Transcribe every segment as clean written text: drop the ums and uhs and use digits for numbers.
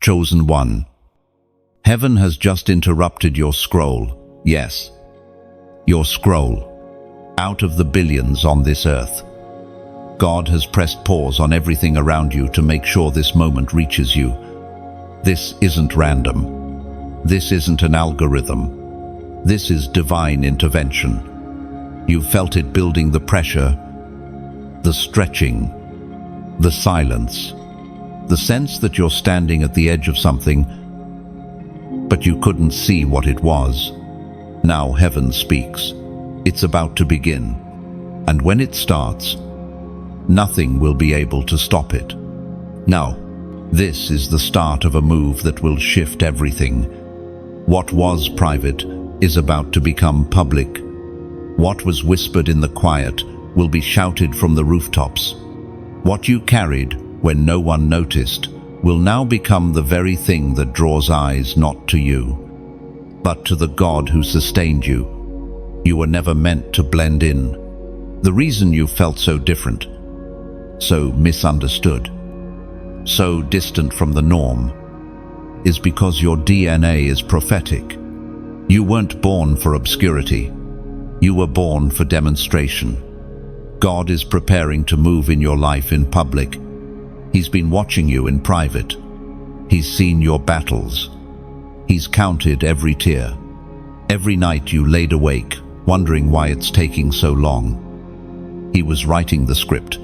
Chosen one. Heaven has just interrupted your scroll. Yes, your scroll. Out of the billions on this earth, God has pressed pause on everything around you to make sure this moment reaches you. This isn't random. This isn't an algorithm. This is divine intervention. You've felt it building, the pressure, the stretching, the silence, the sense that you're standing at the edge of something, but you couldn't see what it was. Now heaven speaks. It's about to begin. And when it starts, nothing will be able to stop it. Now, this is the start of a move that will shift everything. What was private is about to become public. What was whispered in the quiet will be shouted from the rooftops. What you carried when no one noticed will now become the very thing that draws eyes not to you, but to the God who sustained you. You were never meant to blend in. The reason you felt so different, so misunderstood, so distant from the norm, is because your DNA is prophetic. You weren't born for obscurity. You were born for demonstration. God is preparing to move in your life in public. He's been watching you in private. He's seen your battles. He's counted every tear. Every night you laid awake, wondering why it's taking so long. He was writing the script.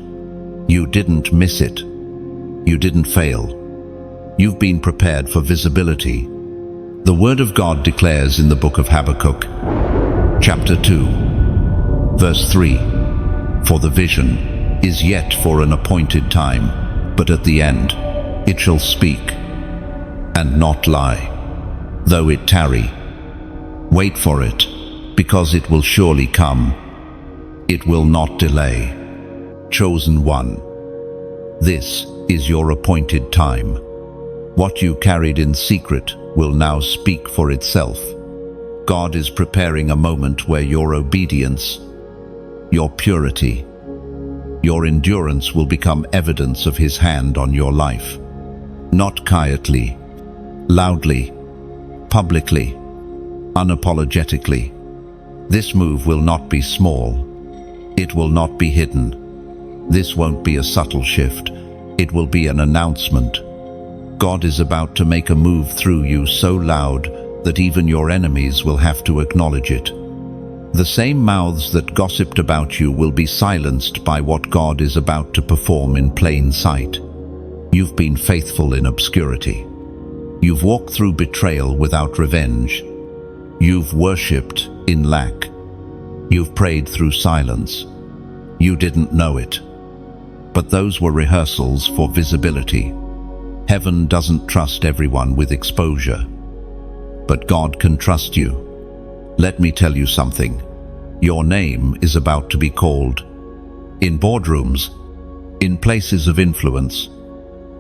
You didn't miss it. You didn't fail. You've been prepared for visibility. The Word of God declares in the book of Habakkuk, chapter 2, verse 3, "For the vision is yet for an appointed time, but at the end it shall speak and not lie. Though it tarry, wait for it, because it will surely come. It will not delay." Chosen one. This is your appointed time. What you carried in secret will now speak for itself. God is preparing a moment where your obedience, your purity, your endurance will become evidence of His hand on your life. Not quietly, loudly, publicly, unapologetically. This move will not be small. It will not be hidden. This won't be a subtle shift. It will be an announcement. God is about to make a move through you so loud that even your enemies will have to acknowledge it. The same mouths that gossiped about you will be silenced by what God is about to perform in plain sight. You've been faithful in obscurity. You've walked through betrayal without revenge. You've worshipped in lack. You've prayed through silence. You didn't know it. But those were rehearsals for visibility. Heaven doesn't trust everyone with exposure, but God can trust you. Let me tell you something. Your name is about to be called. In boardrooms, in places of influence,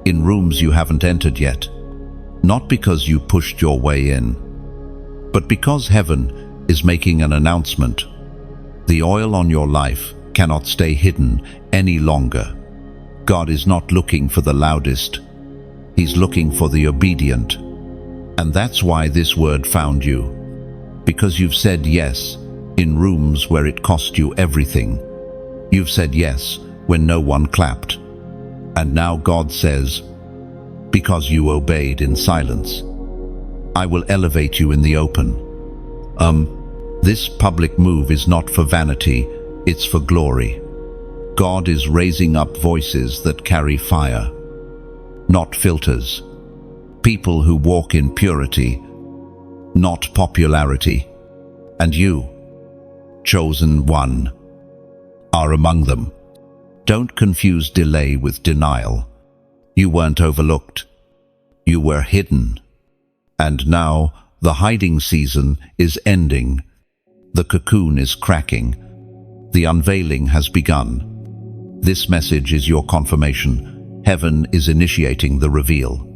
in rooms you haven't entered yet. Not because you pushed your way in, but because heaven is making an announcement. The oil on your life cannot stay hidden any longer. God is not looking for the loudest. He's looking for the obedient. And that's why this word found you. Because you've said yes in rooms where it cost you everything. You've said yes when no one clapped. And now God says, because you obeyed in silence, I will elevate you in the open. This public move is not for vanity, it's for glory. God is raising up voices that carry fire, not filters. People who walk in purity, not popularity. And you, chosen one, are among them. Don't confuse delay with denial. You weren't overlooked. You were hidden. And now the hiding season is ending. The cocoon is cracking. The unveiling has begun. This message is your confirmation. Heaven is initiating the reveal.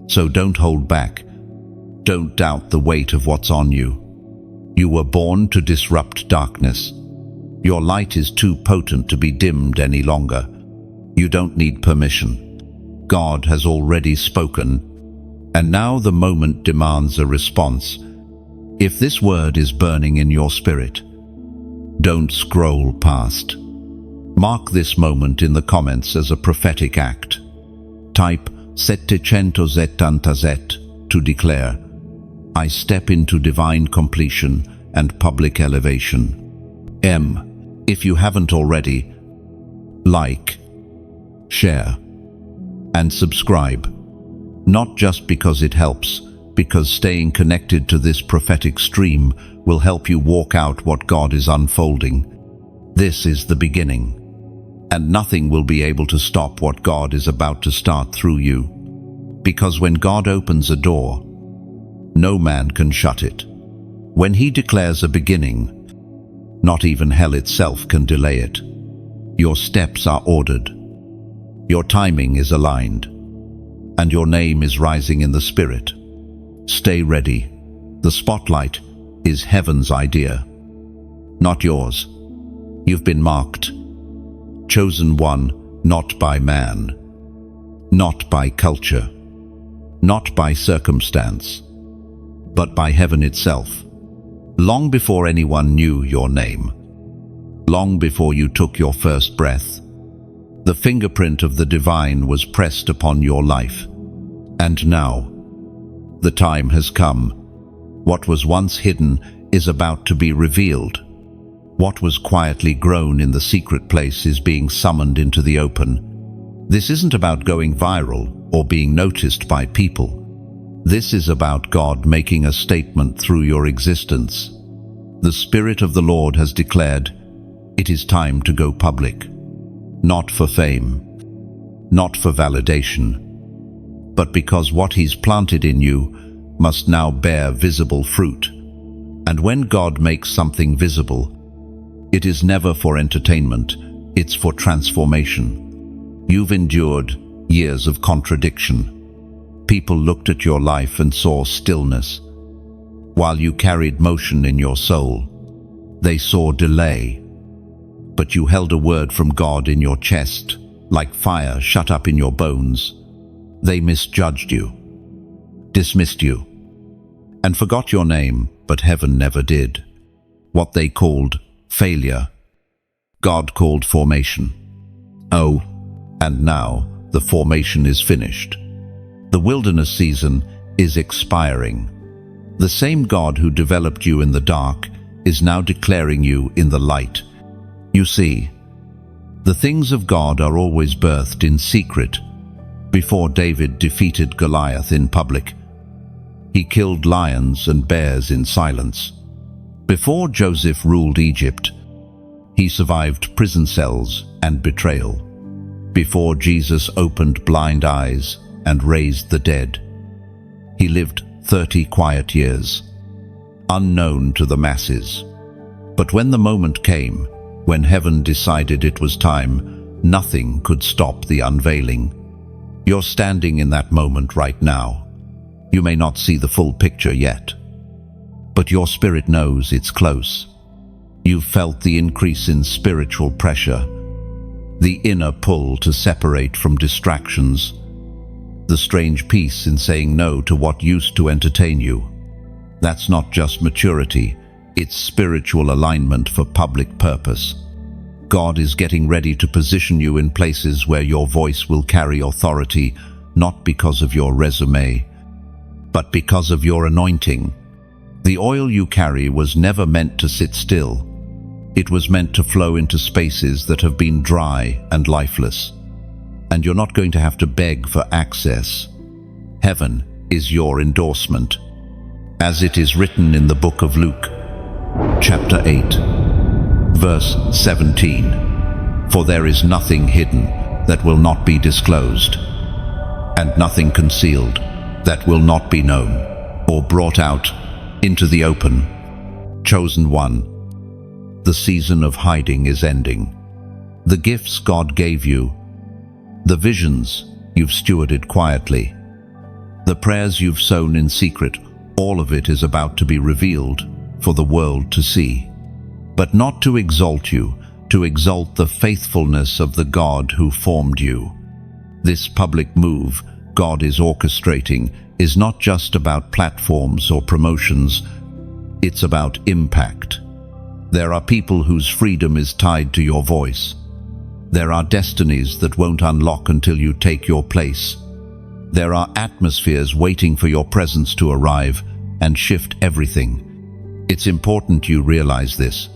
So don't hold back. Don't doubt the weight of what's on you. You were born to disrupt darkness. Your light is too potent to be dimmed any longer. You don't need permission. God has already spoken. And now the moment demands a response. If this word is burning in your spirit, don't scroll past. Mark this moment in the comments as a prophetic act. Type 777 to declare, I step into divine completion and public elevation. If you haven't already, like, share, and subscribe. Not just because it helps, because staying connected to this prophetic stream will help you walk out what God is unfolding. This is the beginning, and nothing will be able to stop what God is about to start through you. Because when God opens a door, no man can shut it. When He declares a beginning, not even hell itself can delay it. Your steps are ordered, your timing is aligned, and your name is rising in the Spirit. Stay ready. The spotlight is heaven's idea, not yours. You've been marked, chosen one, not by man, not by culture, not by circumstance, but by heaven itself. Long before anyone knew your name, long before you took your first breath, the fingerprint of the divine was pressed upon your life. And now, the time has come. What was once hidden is about to be revealed. What was quietly grown in the secret place is being summoned into the open. This isn't about going viral or being noticed by people. This is about God making a statement through your existence. The Spirit of the Lord has declared, it is time to go public. Not for fame, not for validation, but because what He's planted in you must now bear visible fruit. And when God makes something visible, it is never for entertainment, it's for transformation. You've endured years of contradiction. People looked at your life and saw stillness. While you carried motion in your soul, they saw delay. But you held a word from God in your chest, like fire shut up in your bones. They misjudged you, dismissed you, and forgot your name, but heaven never did. What they called failure, God called formation. Oh, and now the formation is finished. The wilderness season is expiring. The same God who developed you in the dark is now declaring you in the light. You see, the things of God are always birthed in secret. Before David defeated Goliath in public, he killed lions and bears in silence. Before Joseph ruled Egypt, he survived prison cells and betrayal. Before Jesus opened blind eyes and raised the dead, he lived 30 quiet years, unknown to the masses. But when the moment came, when heaven decided it was time, nothing could stop the unveiling. You're standing in that moment right now. You may not see the full picture yet, but your spirit knows it's close. You've felt the increase in spiritual pressure, the inner pull to separate from distractions, the strange peace in saying no to what used to entertain you. That's not just maturity, it's spiritual alignment for public purpose. God is getting ready to position you in places where your voice will carry authority, not because of your resume, but because of your anointing. The oil you carry was never meant to sit still. It was meant to flow into spaces that have been dry and lifeless. And you're not going to have to beg for access. Heaven is your endorsement. As it is written in the book of Luke, chapter 8, verse 17, for there is nothing hidden that will not be disclosed, and nothing concealed that will not be known or brought out into the open. Chosen one, the season of hiding is ending. The gifts God gave you, the visions you've stewarded quietly, the prayers you've sown in secret, all of it is about to be revealed for the world to see. But not to exalt you, to exalt the faithfulness of the God who formed you. This public move God is orchestrating is not just about platforms or promotions, it's about impact. There are people whose freedom is tied to your voice. There are destinies that won't unlock until you take your place. There are atmospheres waiting for your presence to arrive and shift everything. It's important you realize this.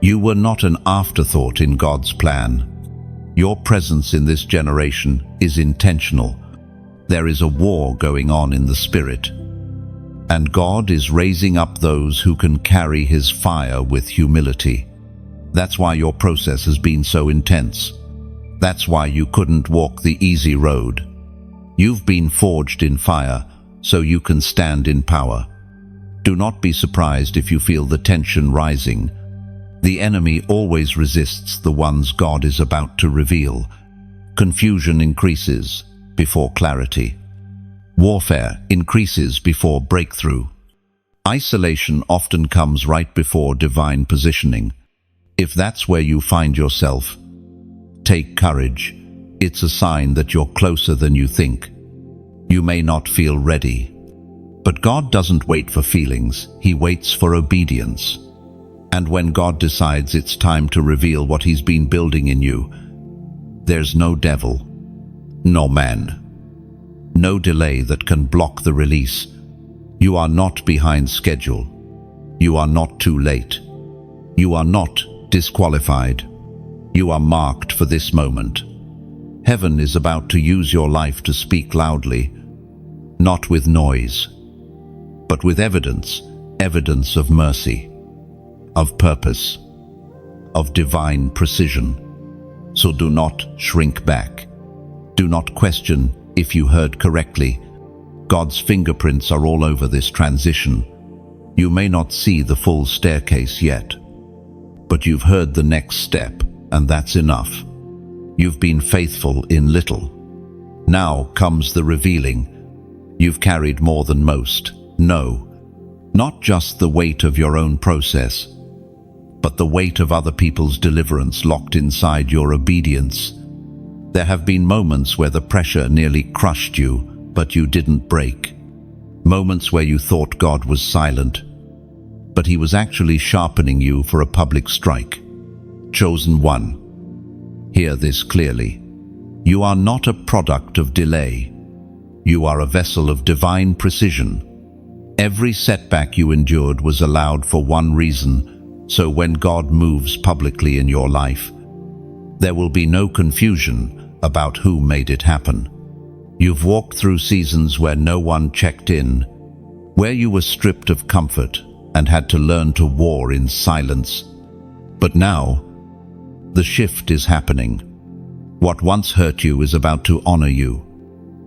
You were not an afterthought in God's plan. Your presence in this generation is intentional. There is a war going on in the spirit. And God is raising up those who can carry His fire with humility. That's why your process has been so intense. That's why you couldn't walk the easy road. You've been forged in fire, so you can stand in power. Do not be surprised if you feel the tension rising. The enemy always resists the ones God is about to reveal. Confusion increases before clarity. Warfare increases before breakthrough. Isolation often comes right before divine positioning. If that's where you find yourself, take courage. It's a sign that you're closer than you think. You may not feel ready, but God doesn't wait for feelings. He waits for obedience. And when God decides it's time to reveal what He's been building in you, there's no devil, no man, no delay that can block the release. You are not behind schedule. You are not too late. You are not disqualified. You are marked for this moment. Heaven is about to use your life to speak loudly, not with noise, but with evidence of mercy, of purpose, of divine precision. So do not shrink back. Do not question if you heard correctly. God's fingerprints are all over this transition. You may not see the full staircase yet, but you've heard the next step, and that's enough. You've been faithful in little. Now comes the revealing. You've carried more than most. No, not just the weight of your own process, but the weight of other people's deliverance locked inside your obedience. There have been moments where the pressure nearly crushed you, but you didn't break. Moments where you thought God was silent, but He was actually sharpening you for a public strike. Chosen one, hear this clearly. You are not a product of delay. You are a vessel of divine precision. Every setback you endured was allowed for one reason, so when God moves publicly in your life, there will be no confusion about who made it happen. You've walked through seasons where no one checked in, where you were stripped of comfort and had to learn to war in silence. But now, the shift is happening. What once hurt you is about to honor you.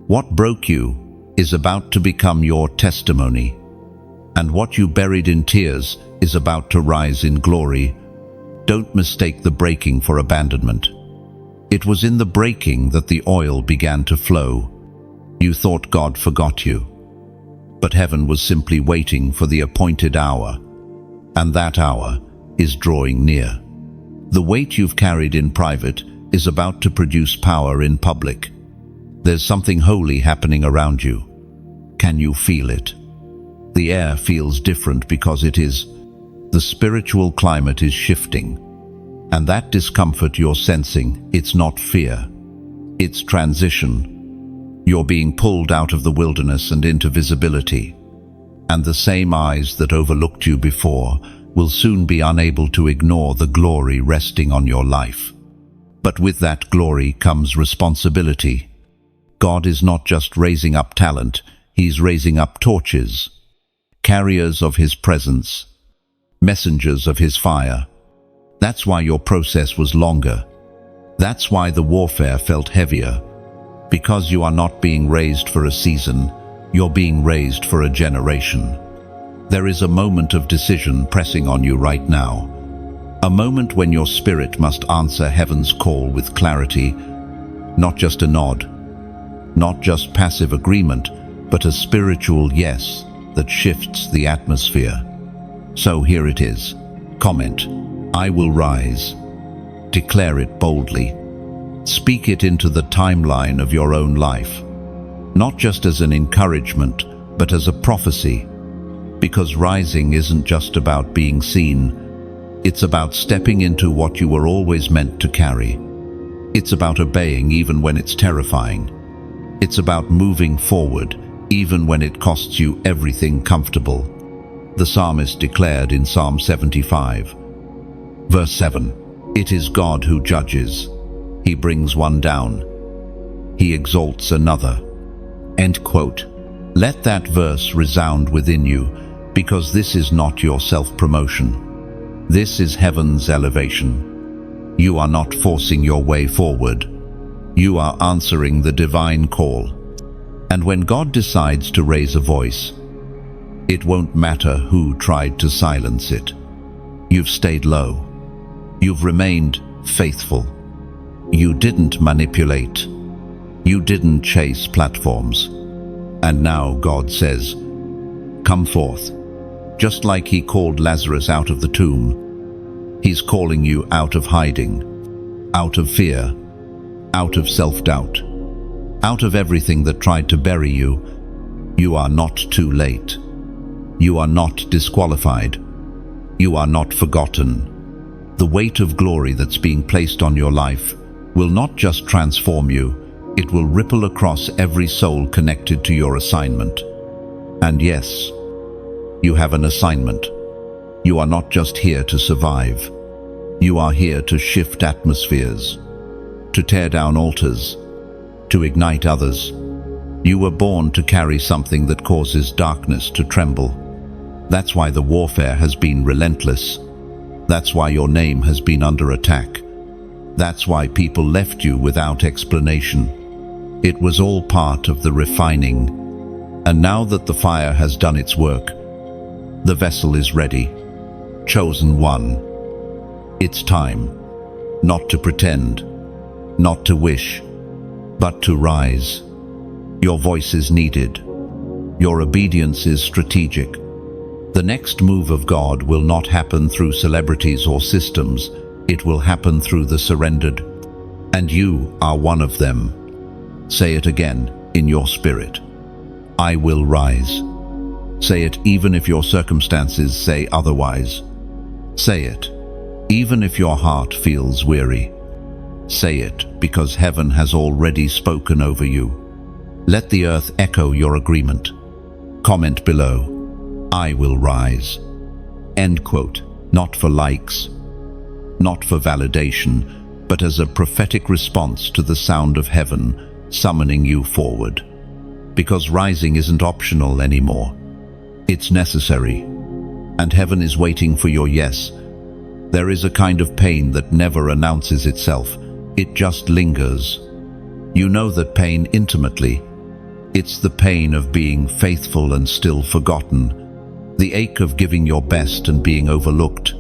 What broke you is about to become your testimony. And what you buried in tears is about to rise in glory. Don't mistake the breaking for abandonment. It was in the breaking that the oil began to flow. You thought God forgot you, but heaven was simply waiting for the appointed hour, and that hour is drawing near. The weight you've carried in private is about to produce power in public. There's something holy happening around you. Can you feel it? The air feels different because it is. The spiritual climate is shifting. And that discomfort you're sensing, it's not fear. It's transition. You're being pulled out of the wilderness and into visibility. And the same eyes that overlooked you before will soon be unable to ignore the glory resting on your life. But with that glory comes responsibility. God is not just raising up talent, He's raising up torches, carriers of His presence, messengers of His fire. That's why your process was longer. That's why the warfare felt heavier. Because you are not being raised for a season, you're being raised for a generation. There is a moment of decision pressing on you right now. A moment when your spirit must answer heaven's call with clarity, not just a nod, not just passive agreement, but a spiritual yes that shifts the atmosphere. So here it is. Comment, I will rise. Declare it boldly. Speak it into the timeline of your own life. not just as an encouragement, but as a prophecy. Because rising isn't just about being seen, it's about stepping into what you were always meant to carry. It's about obeying even when it's terrifying. It's about moving forward, even when it costs you everything comfortable. The psalmist declared in Psalm 75, verse 7, "It is God who judges. He brings one down. He exalts another." End quote. Let that verse resound within you, because this is not your self-promotion. This is heaven's elevation. You are not forcing your way forward. You are answering the divine call. And when God decides to raise a voice, it won't matter who tried to silence it. You've stayed low. You've remained faithful. You didn't manipulate. You didn't chase platforms. And now God says, "Come forth." Just like he called Lazarus out of the tomb, he's calling you out of hiding, out of fear, out of self-doubt, out of everything that tried to bury you. You are not too late. You are not disqualified. You are not forgotten. The weight of glory that's being placed on your life will not just transform you, it will ripple across every soul connected to your assignment. And yes, you have an assignment. You are not just here to survive. You are here to shift atmospheres, to tear down altars, to ignite others. You were born to carry something that causes darkness to tremble. That's why the warfare has been relentless. That's why your name has been under attack. That's why people left you without explanation. It was all part of the refining. And now that the fire has done its work, the vessel is ready, chosen one. It's time, not to pretend, not to wish, but to rise. Your voice is needed. Your obedience is strategic. The next move of God will not happen through celebrities or systems. It will happen through the surrendered. And you are one of them. Say it again in your spirit. I will rise. Say it even if your circumstances say otherwise. Say it even if your heart feels weary. Say it because heaven has already spoken over you. Let the earth echo your agreement. Comment below, "I will rise." End quote. Not for likes, not for validation, but as a prophetic response to the sound of heaven summoning you forward. Because rising isn't optional anymore. It's necessary. And heaven is waiting for your yes. There is a kind of pain that never announces itself. It just lingers. You know that pain intimately. It's the pain of being faithful and still forgotten. The ache of giving your best and being overlooked.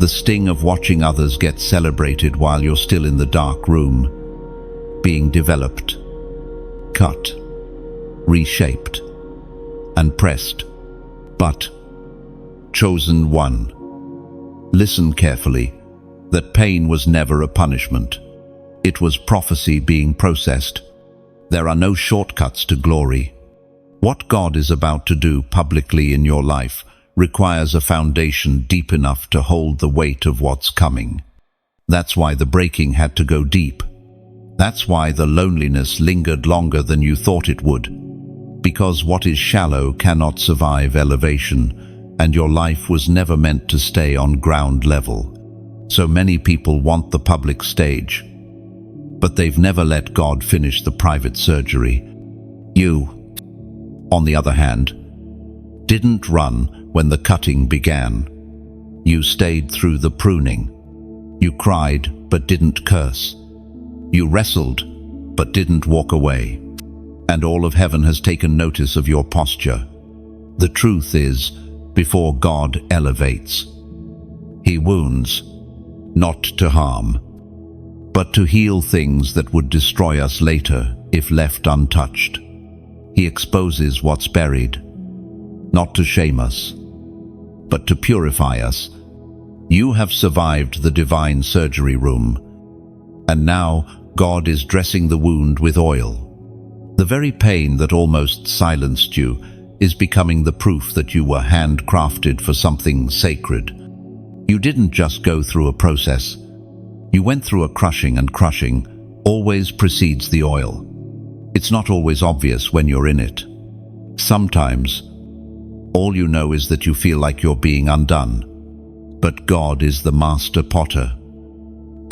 The sting of watching others get celebrated while you're still in the dark room. Being developed, cut, reshaped, and pressed. But chosen one. Listen carefully. That pain was never a punishment. It was prophecy being processed. There are no shortcuts to glory. What God is about to do publicly in your life requires a foundation deep enough to hold the weight of what's coming. That's why the breaking had to go deep. That's why the loneliness lingered longer than you thought it would. Because what is shallow cannot survive elevation, and your life was never meant to stay on ground level. So many people want the public stage, but they've never let God finish the private surgery. You, on the other hand, didn't run when the cutting began. You stayed through the pruning. You cried but didn't curse. You wrestled but didn't walk away. And all of heaven has taken notice of your posture. The truth is, before God elevates, He wounds, not to harm, but to heal things that would destroy us later if left untouched. He exposes what's buried, not to shame us, but to purify us. You have survived the divine surgery room, and now God is dressing the wound with oil. The very pain that almost silenced you is becoming the proof that you were handcrafted for something sacred. You didn't just go through a process. You went through a crushing, and crushing always precedes the oil. It's not always obvious when you're in it. Sometimes, all you know is that you feel like you're being undone. But God is the master potter,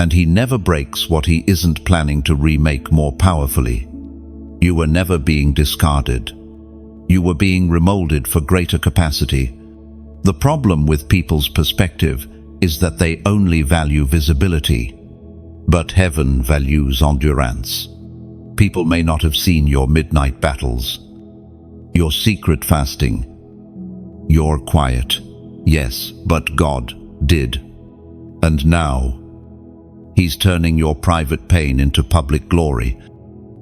and He never breaks what He isn't planning to remake more powerfully. You were never being discarded. You were being remolded for greater capacity. The problem with people's perspective is that they only value visibility, but heaven values endurance. People may not have seen your midnight battles, your secret fasting, your quiet, yes, but God did. And now, He's turning your private pain into public glory.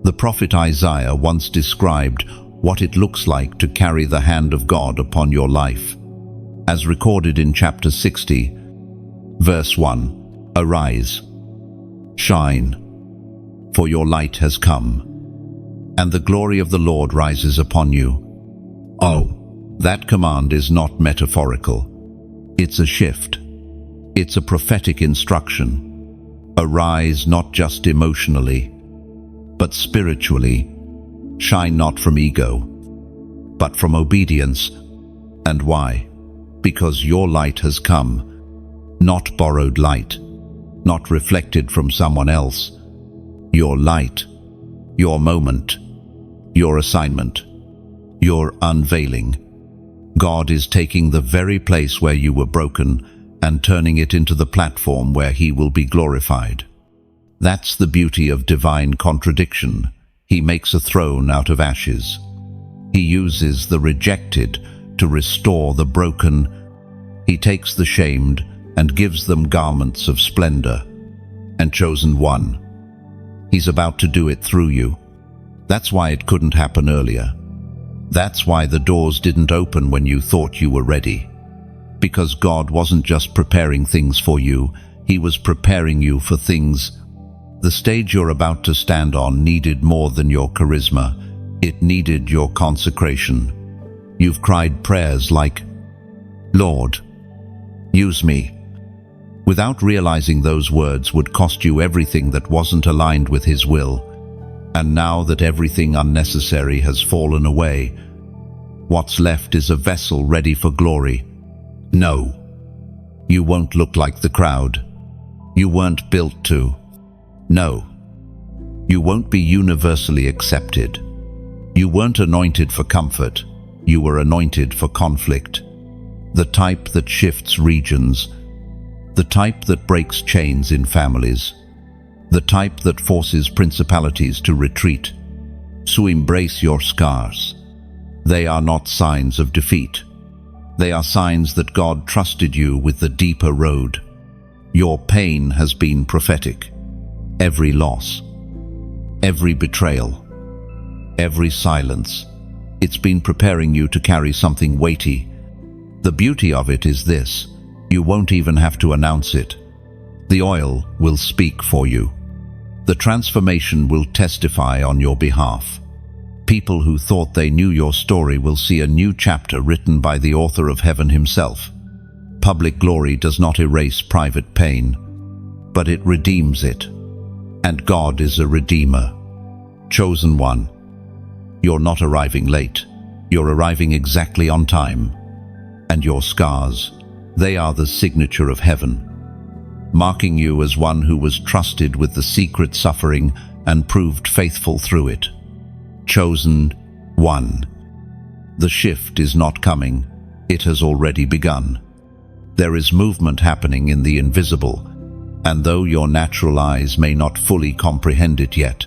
The prophet Isaiah once described what it looks like to carry the hand of God upon your life. As recorded in chapter 60, verse 1, "Arise, shine, for your light has come, and the glory of the Lord rises upon you." Oh, that command is not metaphorical. It's a shift. It's a prophetic instruction. Arise not just emotionally, but spiritually. Shine not from ego, but from obedience. And why? Because your light has come, not borrowed light, not reflected from someone else. Your light, your moment, your assignment, your unveiling. God is taking the very place where you were broken and turning it into the platform where He will be glorified. That's the beauty of divine contradiction. He makes a throne out of ashes. He uses the rejected to restore the broken. He takes the shamed and gives them garments of splendor. And chosen one, He's about to do it through you. That's why it couldn't happen earlier. That's why the doors didn't open when you thought you were ready. Because God wasn't just preparing things for you, He was preparing you for things. The stage you're about to stand on needed more than your charisma. It needed your consecration. You've cried prayers like, "Lord, use me," without realizing those words would cost you everything that wasn't aligned with His will. And now that everything unnecessary has fallen away, what's left is a vessel ready for glory. No, you won't look like the crowd. You weren't built to. No, you won't be universally accepted. You weren't anointed for comfort. You were anointed for conflict. The type that shifts regions. The type that breaks chains in families. The type that forces principalities to retreat. So embrace your scars. They are not signs of defeat. They are signs that God trusted you with the deeper road. Your pain has been prophetic. Every loss, every betrayal, every silence, it's been preparing you to carry something weighty. The beauty of it is this: you won't even have to announce it. The oil will speak for you. The transformation will testify on your behalf. People who thought they knew your story will see a new chapter written by the author of heaven himself. Public glory does not erase private pain, but it redeems it. And God is a redeemer. Chosen one. You're not arriving late. You're arriving exactly on time. And your scars, they are the signature of heaven, marking you as one who was trusted with the secret suffering and proved faithful through it. Chosen one. The shift is not coming. It has already begun. There is movement happening in the invisible, and though your natural eyes may not fully comprehend it yet,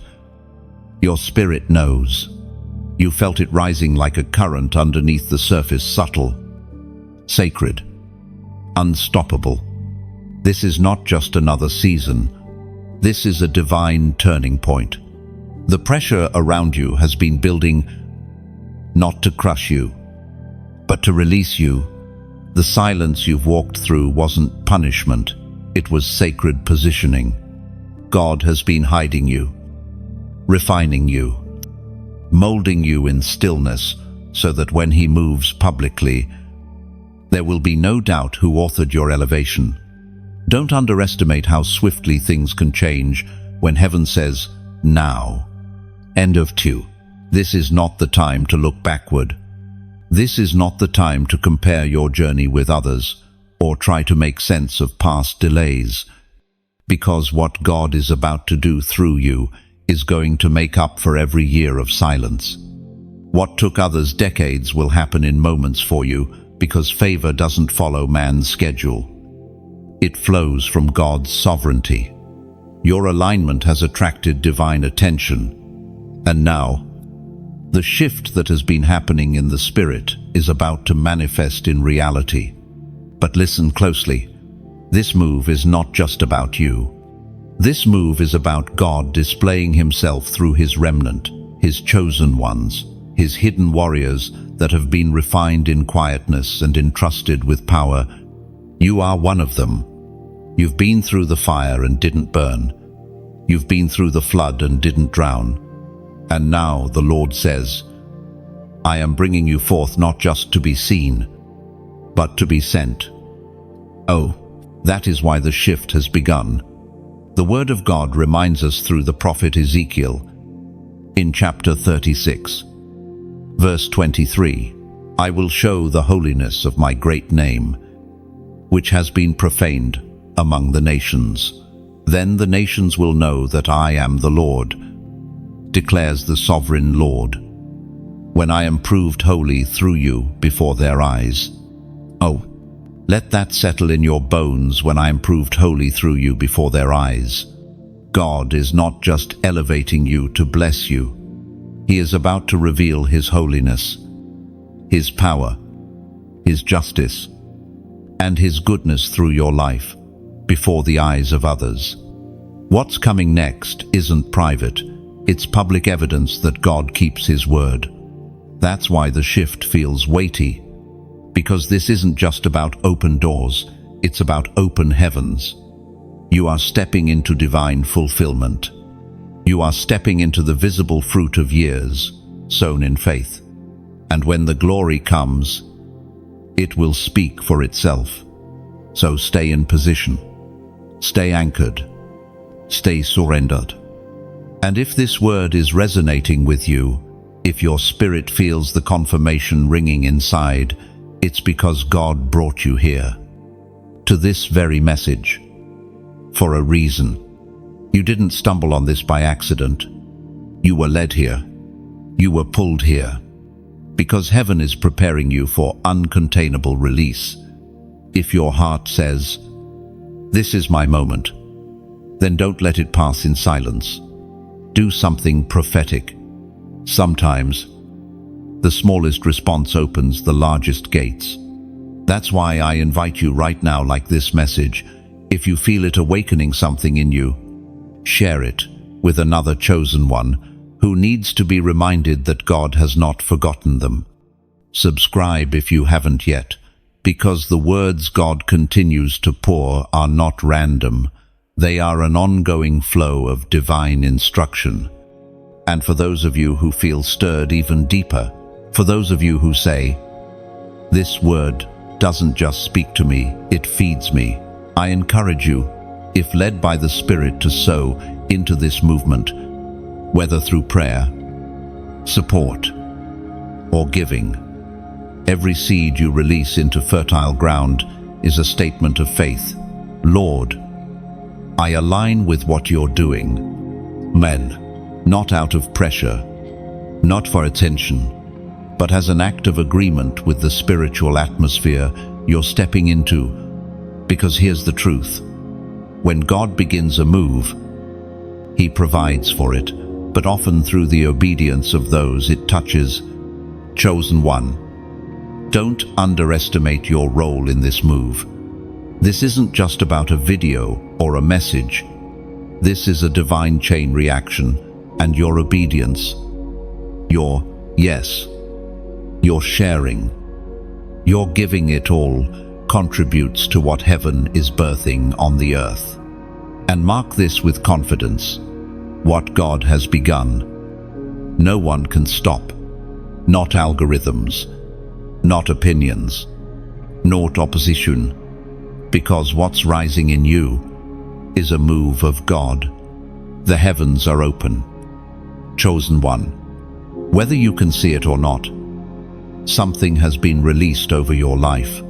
your spirit knows. You felt it rising like a current underneath the surface, subtle, sacred, unstoppable. This is not just another season. This is a divine turning point. The pressure around you has been building, not to crush you, but to release you. The silence you've walked through wasn't punishment. It was sacred positioning. God has been hiding you, refining you, molding you in stillness so that when he moves publicly, there will be no doubt who authored your elevation. Don't underestimate how swiftly things can change when heaven says, now. End of 2. This is not the time to look backward. This is not the time to compare your journey with others or try to make sense of past delays, because what God is about to do through you is going to make up for every year of silence. What took others decades will happen in moments for you, because favor doesn't follow man's schedule. It flows from God's sovereignty. Your alignment has attracted divine attention, and now, the shift that has been happening in the spirit is about to manifest in reality. But listen closely. This move is not just about you. This move is about God displaying himself through his remnant, his chosen ones, his hidden warriors that have been refined in quietness and entrusted with power. You are one of them. You've been through the fire and didn't burn. You've been through the flood and didn't drown. And now the Lord says, I am bringing you forth not just to be seen, but to be sent. Oh, that is why the shift has begun. The word of God reminds us through the prophet Ezekiel in chapter 36, verse 23, I will show the holiness of my great name, which has been profaned among the nations. Then the nations will know that I am the Lord, declares the sovereign Lord, when I am proved holy through you before their eyes. Oh, let that settle in your bones when I am proved holy through you before their eyes. God is not just elevating you to bless you. He is about to reveal his holiness, his power, his justice, and his goodness through your life before the eyes of others. What's coming next isn't private. It's public evidence that God keeps his word. That's why the shift feels weighty, because this isn't just about open doors, it's about open heavens. You are stepping into divine fulfillment. You are stepping into the visible fruit of years sown in faith. And when the glory comes, it will speak for itself. So stay in position, stay anchored, stay surrendered. And if this word is resonating with you, if your spirit feels the confirmation ringing inside, it's because God brought you here, to this very message, for a reason. You didn't stumble on this by accident. You were led here. You were pulled here, because heaven is preparing you for uncontainable release. If your heart says, this is my moment, then don't let it pass in silence. Do something prophetic. Sometimes, the smallest response opens the largest gates. That's why I invite you right now, like this message, if you feel it awakening something in you, share it with another chosen one who needs to be reminded that God has not forgotten them. Subscribe if you haven't yet, because the words God continues to pour are not random. They are an ongoing flow of divine instruction. And for those of you who feel stirred even deeper, for those of you who say, this word doesn't just speak to me, it feeds me, I encourage you, if led by the Spirit, to sow into this movement, whether through prayer, support, or giving. Every seed you release into fertile ground is a statement of faith. Lord, I align with what you're doing. Men, not out of pressure, not for attention, but as an act of agreement with the spiritual atmosphere you're stepping into. Because here's the truth. When God begins a move, he provides for it, but often through the obedience of those it touches. Chosen one, don't underestimate your role in this move. This isn't just about a video or a message. This is a divine chain reaction, and your obedience, your yes, your sharing, your giving it all contributes to what heaven is birthing on the earth. And mark this with confidence. What God has begun, No one can stop. Not algorithms, not opinions, not opposition, because what's rising in you is a move of God. The heavens are open. Chosen one. Whether you can see it or not, something has been released over your life.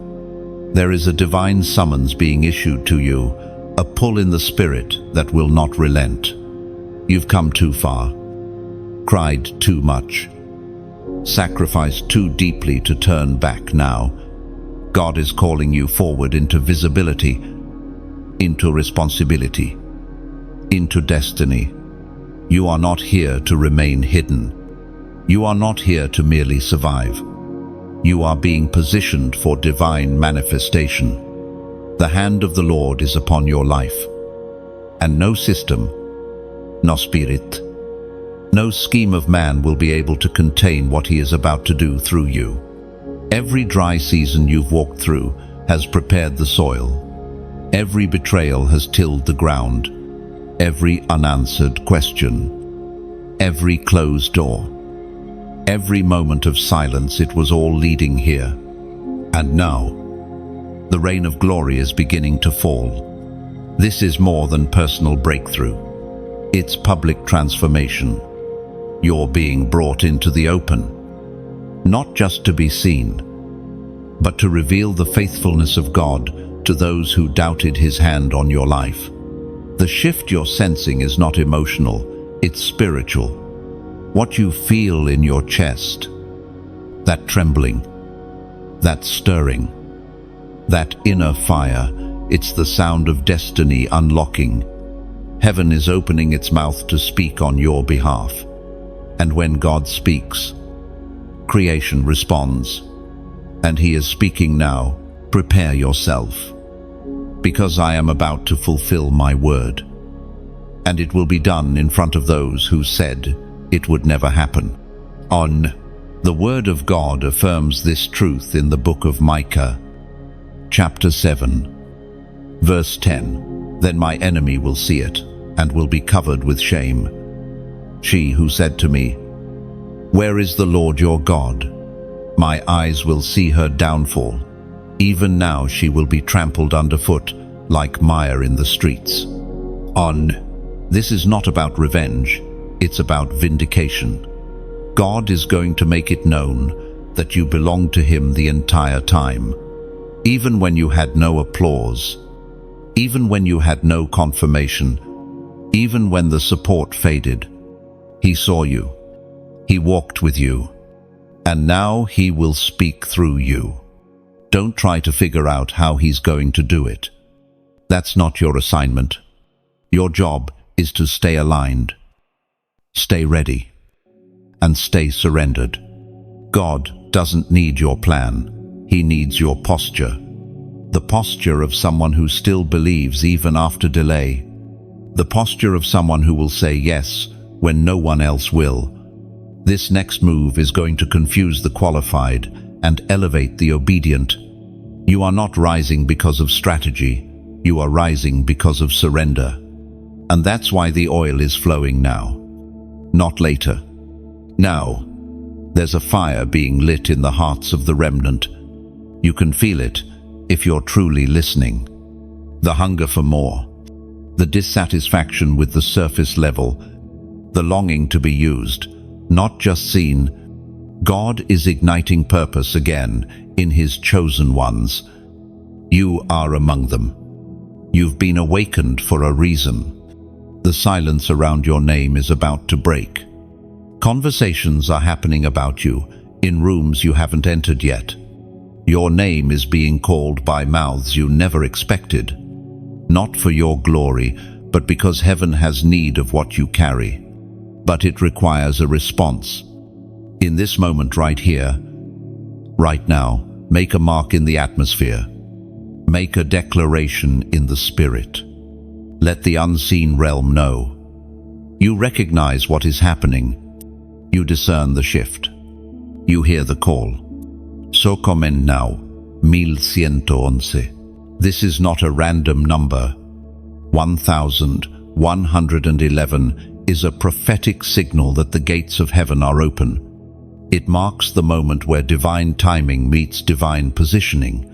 There is a divine summons being issued to you, a pull in the spirit that will not relent. You've come too far, cried too much, sacrificed too deeply to turn back now. God is calling you forward into visibility, into responsibility, into destiny. You are not here to remain hidden. You are not here to merely survive. You are being positioned for divine manifestation. The hand of the Lord is upon your life, and no system, no spirit, no scheme of man will be able to contain what he is about to do through you. Every dry season you've walked through has prepared the soil. Every betrayal has tilled the ground. Every unanswered question, every closed door, every moment of silence, it was all leading here. And now, the rain of glory is beginning to fall. This is more than personal breakthrough. It's public transformation. You're being brought into the open, not just to be seen, but to reveal the faithfulness of God to those who doubted His hand on your life. The shift you're sensing is not emotional, it's spiritual. What you feel in your chest, that trembling, that stirring, that inner fire, it's the sound of destiny unlocking. Heaven is opening its mouth to speak on your behalf. And when God speaks, creation responds. And He is speaking now. Prepare yourself, because I am about to fulfill my word. And it will be done in front of those who said it would never happen. The word of God affirms this truth in the book of Micah, chapter 7, verse 10. Then my enemy will see it, and will be covered with shame. She who said to me, "Where is the Lord your God?" My eyes will see her downfall. Even now she will be trampled underfoot like mire in the streets. This is not about revenge, it's about vindication. God is going to make it known that you belong to Him the entire time. Even when you had no applause, even when you had no confirmation, even when the support faded, He saw you, He walked with you, and now He will speak through you. Don't try to figure out how He's going to do it. That's not your assignment. Your job is to stay aligned, stay ready, and stay surrendered. God doesn't need your plan. He needs your posture. The posture of someone who still believes even after delay. The posture of someone who will say yes when no one else will. This next move is going to confuse the qualified and elevate the obedient. You are not rising because of strategy. You are rising because of surrender. And that's why the oil is flowing now, not later. Now, there's a fire being lit in the hearts of the remnant. You can feel it if you're truly listening. The hunger for more, the dissatisfaction with the surface level, the longing to be used, not just seen. God is igniting purpose again in His chosen ones. You are among them. You've been awakened for a reason. The silence around your name is about to break. Conversations are happening about you in rooms you haven't entered yet. Your name is being called by mouths you never expected. Not for your glory, but because heaven has need of what you carry. But it requires a response. In this moment right here, right now, make a mark in the atmosphere. Make a declaration in the spirit. Let the unseen realm know. You recognize what is happening. You discern the shift. You hear the call. So comen now, 1111. This is not a random number. 1111 is a prophetic signal that the gates of heaven are open. It marks the moment where divine timing meets divine positioning.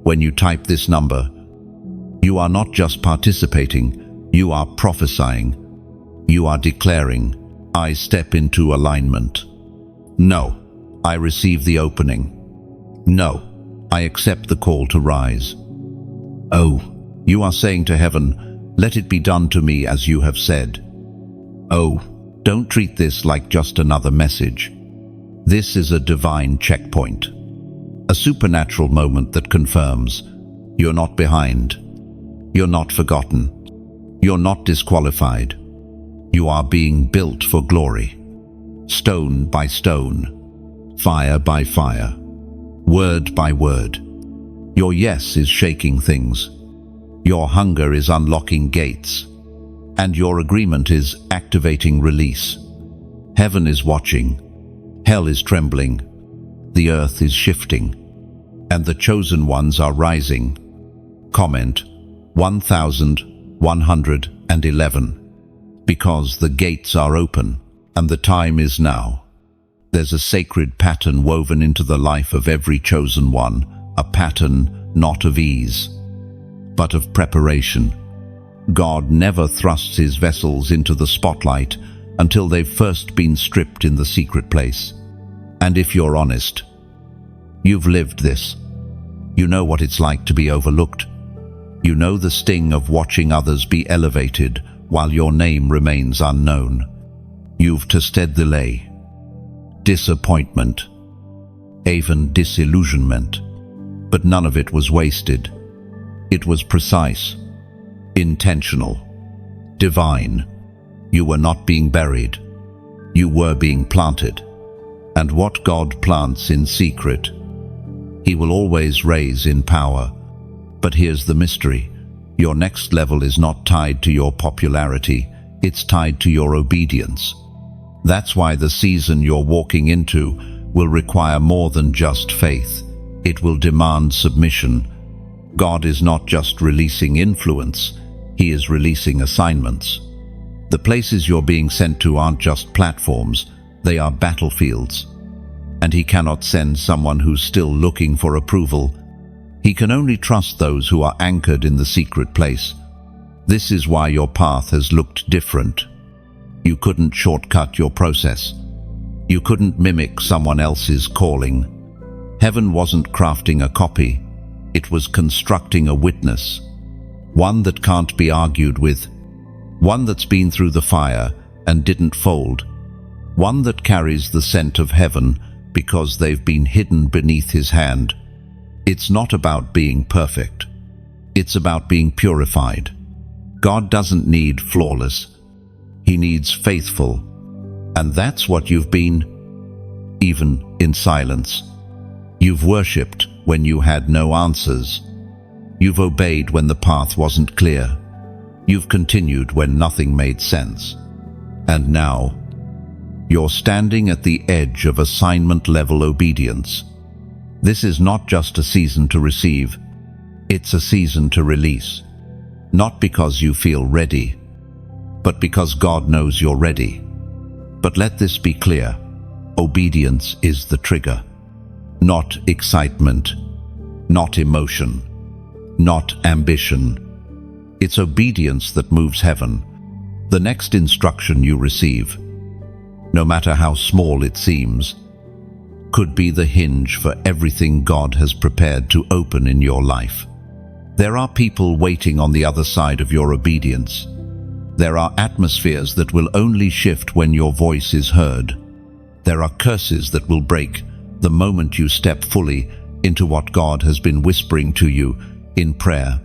When you type this number, you are not just participating, you are prophesying. You are declaring, I step into alignment. No, I receive the opening. No, I accept the call to rise. Oh, you are saying to heaven, let it be done to me as you have said. Oh, don't treat this like just another message. This is a divine checkpoint. A supernatural moment that confirms you're not behind. You're not forgotten. You're not disqualified. You are being built for glory. Stone by stone, fire by fire, word by word. Your yes is shaking things. Your hunger is unlocking gates. And your agreement is activating release. Heaven is watching. Hell is trembling. The earth is shifting. And the chosen ones are rising. Comment 1111. Because the gates are open, and the time is now. There's a sacred pattern woven into the life of every chosen one, a pattern not of ease, but of preparation. God never thrusts his vessels into the spotlight until they've first been stripped in the secret place. And if you're honest, you've lived this. You know what it's like to be overlooked. You know the sting of watching others be elevated while your name remains unknown. You've tasted delay, disappointment, even disillusionment, but none of it was wasted. It was precise, intentional, divine. You were not being buried. You were being planted. And what God plants in secret, he will always raise in power. But here's the mystery. Your next level is not tied to your popularity, it's tied to your obedience. That's why the season you're walking into will require more than just faith. It will demand submission. God is not just releasing influence, he is releasing assignments. The places you're being sent to aren't just platforms, they are battlefields. And he cannot send someone who's still looking for approval. He can only trust those who are anchored in the secret place. This is why your path has looked different. You couldn't shortcut your process. You couldn't mimic someone else's calling. Heaven wasn't crafting a copy. It was constructing a witness. One that can't be argued with. One that's been through the fire and didn't fold. One that carries the scent of heaven because they've been hidden beneath his hand. It's not about being perfect. It's about being purified. God doesn't need flawless. He needs faithful. And that's what you've been, even in silence. You've worshipped when you had no answers. You've obeyed when the path wasn't clear. You've continued when nothing made sense. And now, you're standing at the edge of assignment-level obedience. This is not just a season to receive, it's a season to release. Not because you feel ready, but because God knows you're ready. But let this be clear, obedience is the trigger. Not excitement, not emotion, not ambition. It's obedience that moves heaven. The next instruction you receive, no matter how small it seems, could be the hinge for everything God has prepared to open in your life. There are people waiting on the other side of your obedience. There are atmospheres that will only shift when your voice is heard. There are curses that will break the moment you step fully into what God has been whispering to you in prayer.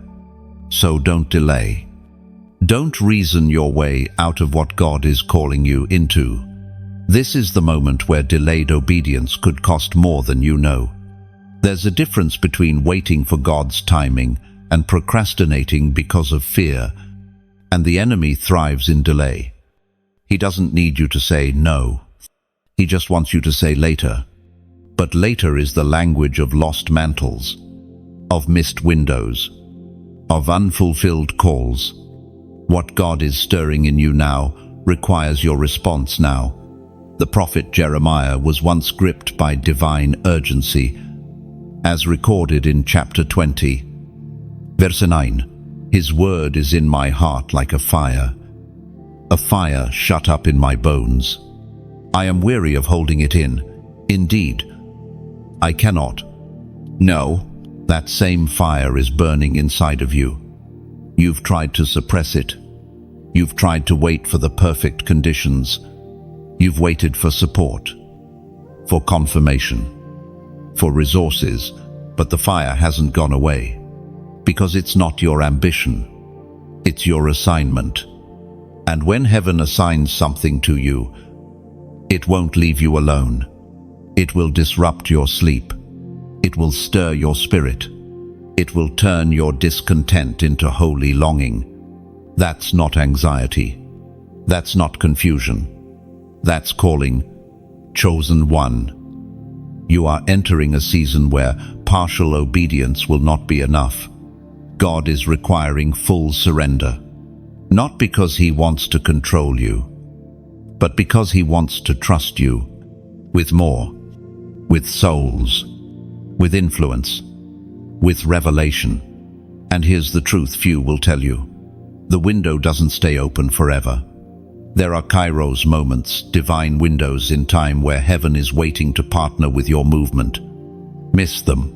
So don't delay. Don't reason your way out of what God is calling you into. This is the moment where delayed obedience could cost more than you know. There's a difference between waiting for God's timing and procrastinating because of fear, and the enemy thrives in delay. He doesn't need you to say no. He just wants you to say later. But later is the language of lost mantles, of missed windows, of unfulfilled calls. What God is stirring in you now requires your response now. The prophet Jeremiah was once gripped by divine urgency, as recorded in chapter 20, verse 9. His word is in my heart like a fire shut up in my bones. I am weary of holding it in. Indeed, I cannot. No, that same fire is burning inside of you. You've tried to suppress it. You've tried to wait for the perfect conditions. You've waited for support, for confirmation, for resources, but the fire hasn't gone away. Because it's not your ambition, it's your assignment. And when heaven assigns something to you, it won't leave you alone. It will disrupt your sleep. It will stir your spirit. It will turn your discontent into holy longing. That's not anxiety. That's not confusion. That's calling. Chosen one. You are entering a season where partial obedience will not be enough. God is requiring full surrender. Not because He wants to control you, but because He wants to trust you with more, with souls, with influence, with revelation. And here's the truth few will tell you. The window doesn't stay open forever. There are kairos moments, divine windows in time where heaven is waiting to partner with your movement. Miss them,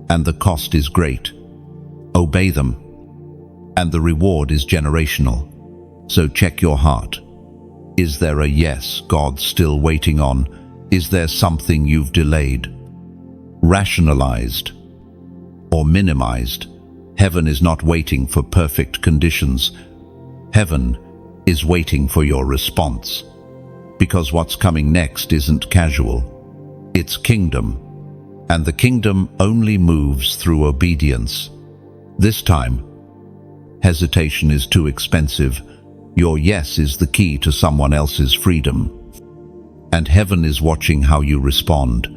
and the cost is great. Obey them, and the reward is generational. So check your heart. Is there a yes God's still waiting on? Is there something you've delayed, rationalized, or minimized? Heaven is not waiting for perfect conditions. Heaven is waiting for your response. Because what's coming next isn't casual. It's kingdom. And the kingdom only moves through obedience. This time, hesitation is too expensive. Your yes is the key to someone else's freedom. And heaven is watching how you respond.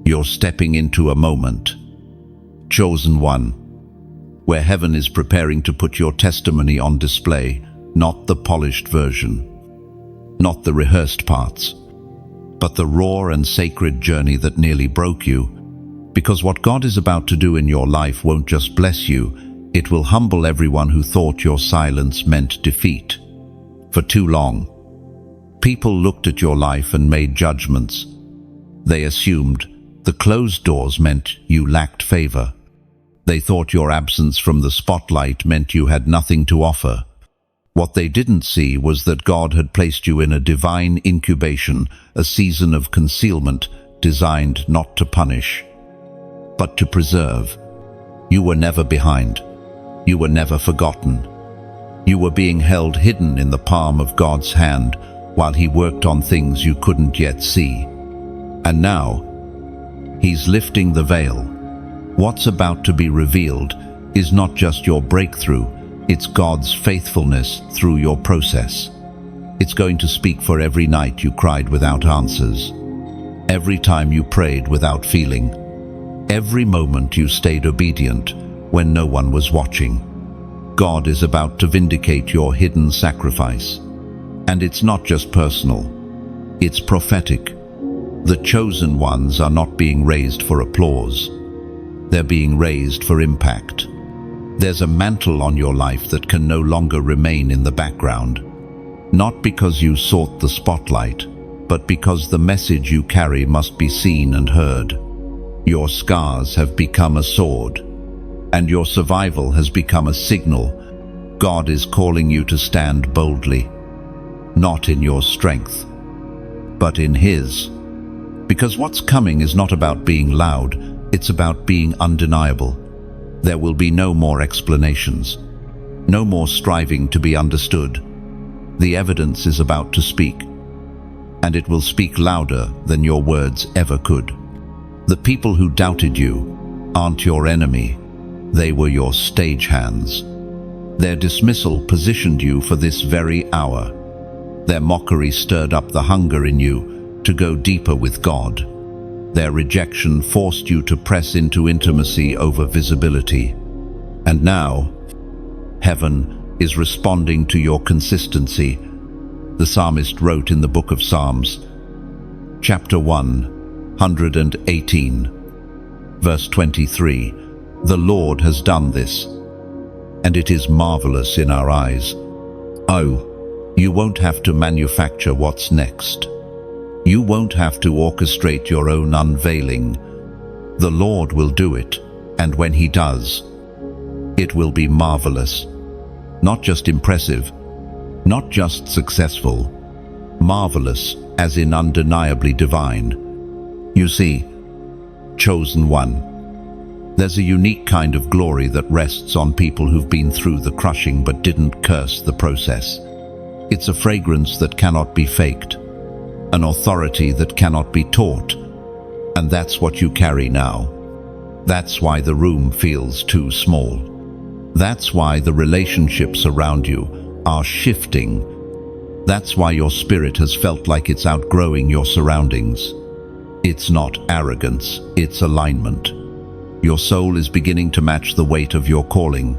You're stepping into a moment. Chosen one, where heaven is preparing to put your testimony on display, not the polished version, not the rehearsed parts, but the raw and sacred journey that nearly broke you. Because what God is about to do in your life won't just bless you, it will humble everyone who thought your silence meant defeat. For too long, people looked at your life and made judgments. They assumed the closed doors meant you lacked favor. They thought your absence from the spotlight meant you had nothing to offer. What they didn't see was that God had placed you in a divine incubation, a season of concealment designed not to punish, but to preserve. You were never behind. You were never forgotten. You were being held hidden in the palm of God's hand while He worked on things you couldn't yet see. And now, He's lifting the veil. What's about to be revealed is not just your breakthrough, it's God's faithfulness through your process. It's going to speak for every night you cried without answers, every time you prayed without feeling, every moment you stayed obedient when no one was watching. God is about to vindicate your hidden sacrifice. And it's not just personal, it's prophetic. The chosen ones are not being raised for applause. They're being raised for impact. There's a mantle on your life that can no longer remain in the background. Not because you sought the spotlight, but because the message you carry must be seen and heard. Your scars have become a sword, and your survival has become a signal. God is calling you to stand boldly, not in your strength, but in His. Because what's coming is not about being loud, it's about being undeniable. There will be no more explanations, no more striving to be understood. The evidence is about to speak, and it will speak louder than your words ever could. The people who doubted you aren't your enemy, they were your stagehands. Their dismissal positioned you for this very hour. Their mockery stirred up the hunger in you to go deeper with God. Their rejection forced you to press into intimacy over visibility. And now, heaven is responding to your consistency, The psalmist wrote in the book of Psalms, chapter 118, verse 23, "The Lord has done this, and it is marvelous in our eyes." Oh, you won't have to manufacture what's next. You won't have to orchestrate your own unveiling. The Lord will do it, and when He does, it will be marvelous. Not just impressive, not just successful, marvelous as in undeniably divine. You see, chosen one, there's a unique kind of glory that rests on people who've been through the crushing but didn't curse the process. It's a fragrance that cannot be faked, an authority that cannot be taught, and that's what you carry now. That's why the room feels too small. That's why the relationships around you are shifting. That's why your spirit has felt like it's outgrowing your surroundings. It's not arrogance, it's alignment. Your soul is beginning to match the weight of your calling,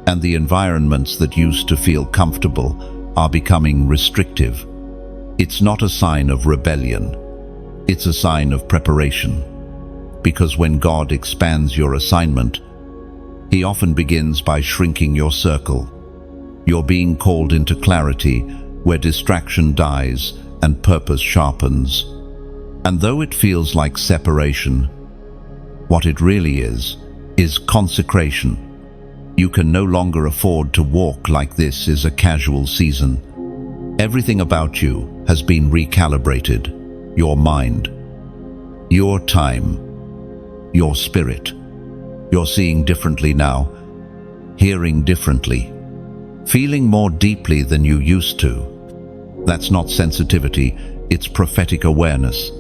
and the environments that used to feel comfortable are becoming restrictive. It's not a sign of rebellion, it's a sign of preparation. Because when God expands your assignment, He often begins by shrinking your circle. You're being called into clarity where distraction dies and purpose sharpens. And though it feels like separation, what it really is consecration. You can no longer afford to walk like this is a casual season. Everything about you has been recalibrated. Your mind, your time, your spirit. You're seeing differently now, hearing differently, feeling more deeply than you used to. That's not sensitivity, it's prophetic awareness.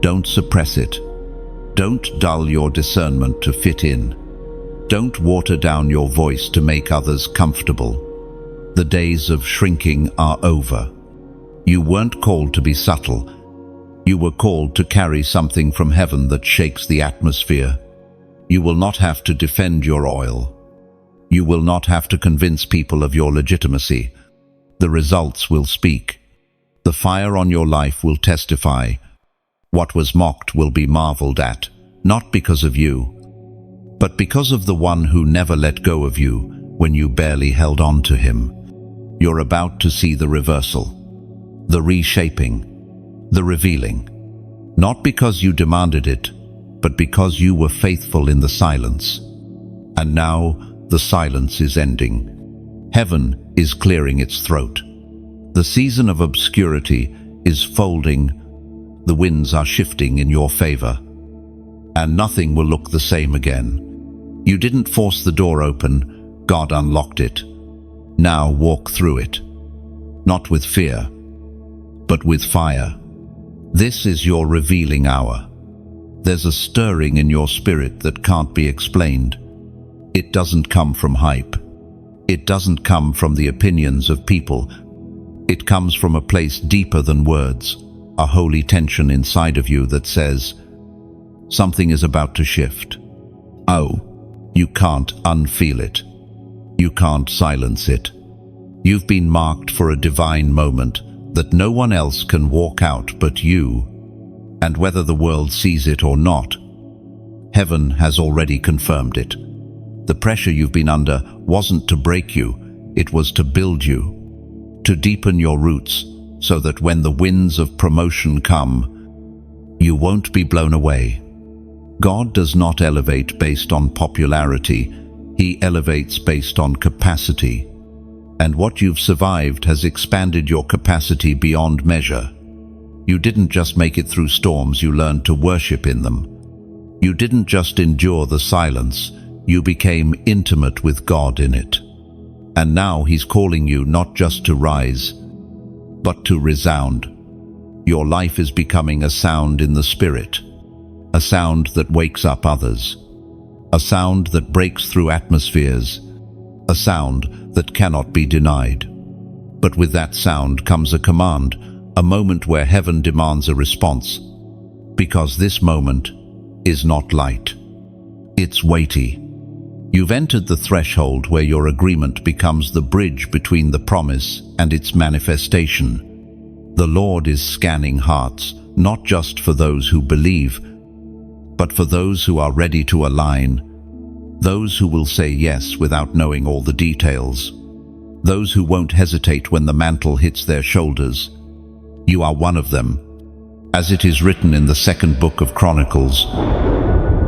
Don't suppress it. Don't dull your discernment to fit in. Don't water down your voice to make others comfortable. The days of shrinking are over. You weren't called to be subtle. You were called to carry something from heaven that shakes the atmosphere. You will not have to defend your oil. You will not have to convince people of your legitimacy. The results will speak. The fire on your life will testify. What was mocked will be marveled at, not because of you, but because of the one who never let go of you when you barely held on to Him. You're about to see the reversal, the reshaping, the revealing. Not because you demanded it, but because you were faithful in the silence. And now the silence is ending. Heaven is clearing its throat. The season of obscurity is folding. The winds are shifting in your favor. And nothing will look the same again. You didn't force the door open, God unlocked it. Now walk through it. Not with fear, but with fire. This is your revealing hour. There's a stirring in your spirit that can't be explained. It doesn't come from hype. It doesn't come from the opinions of people. It comes from a place deeper than words, a holy tension inside of you that says, something is about to shift. Oh, you can't unfeel it. You can't silence it. You've been marked for a divine moment that no one else can walk out but you. And whether the world sees it or not, heaven has already confirmed it. The pressure you've been under wasn't to break you, it was to build you, to deepen your roots so that when the winds of promotion come, you won't be blown away. God does not elevate based on popularity, He elevates based on capacity. And what you've survived has expanded your capacity beyond measure. You didn't just make it through storms, you learned to worship in them. You didn't just endure the silence, you became intimate with God in it. And now He's calling you not just to rise, but to resound. Your life is becoming a sound in the Spirit, a sound that wakes up others, a sound that breaks through atmospheres, a sound that cannot be denied. But with that sound comes a command, a moment where heaven demands a response, because this moment is not light. It's weighty. You've entered the threshold where your agreement becomes the bridge between the promise and its manifestation. The Lord is scanning hearts, not just for those who believe, but for those who are ready to align, those who will say yes without knowing all the details, those who won't hesitate when the mantle hits their shoulders. You are one of them, as it is written in the second book of Chronicles,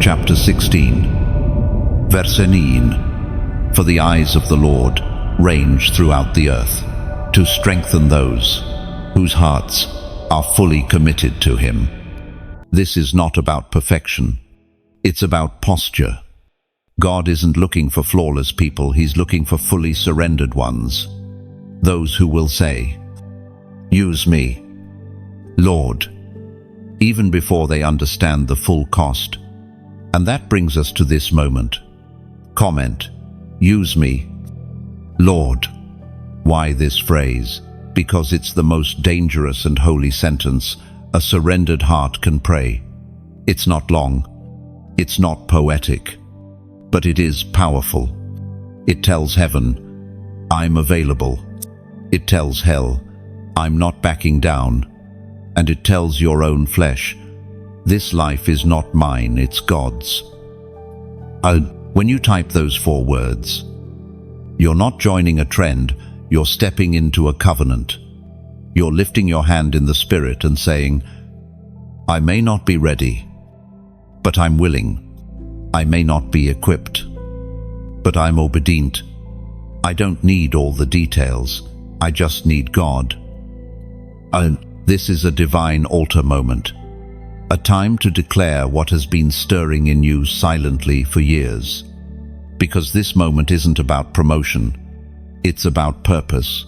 chapter 16, verse 9. For the eyes of the Lord range throughout the earth, to strengthen those whose hearts are fully committed to Him. This is not about perfection. It's about posture. God isn't looking for flawless people. He's looking for fully surrendered ones. Those who will say, "Use me, Lord," even before they understand the full cost. And that brings us to this moment. Comment, "Use me, Lord." Why this phrase? Because it's the most dangerous and holy sentence a surrendered heart can pray. It's not long, it's not poetic, but it is powerful. It tells heaven, "I'm available." It tells hell, "I'm not backing down." And it tells your own flesh, "This life is not mine, it's God's." When you type those 4 words, you're not joining a trend, you're stepping into a covenant. You're lifting your hand in the Spirit and saying, "I may not be ready, but I'm willing. I may not be equipped, but I'm obedient. I don't need all the details, I just need God." This is a divine altar moment, a time to declare what has been stirring in you silently for years. Because this moment isn't about promotion, it's about purpose.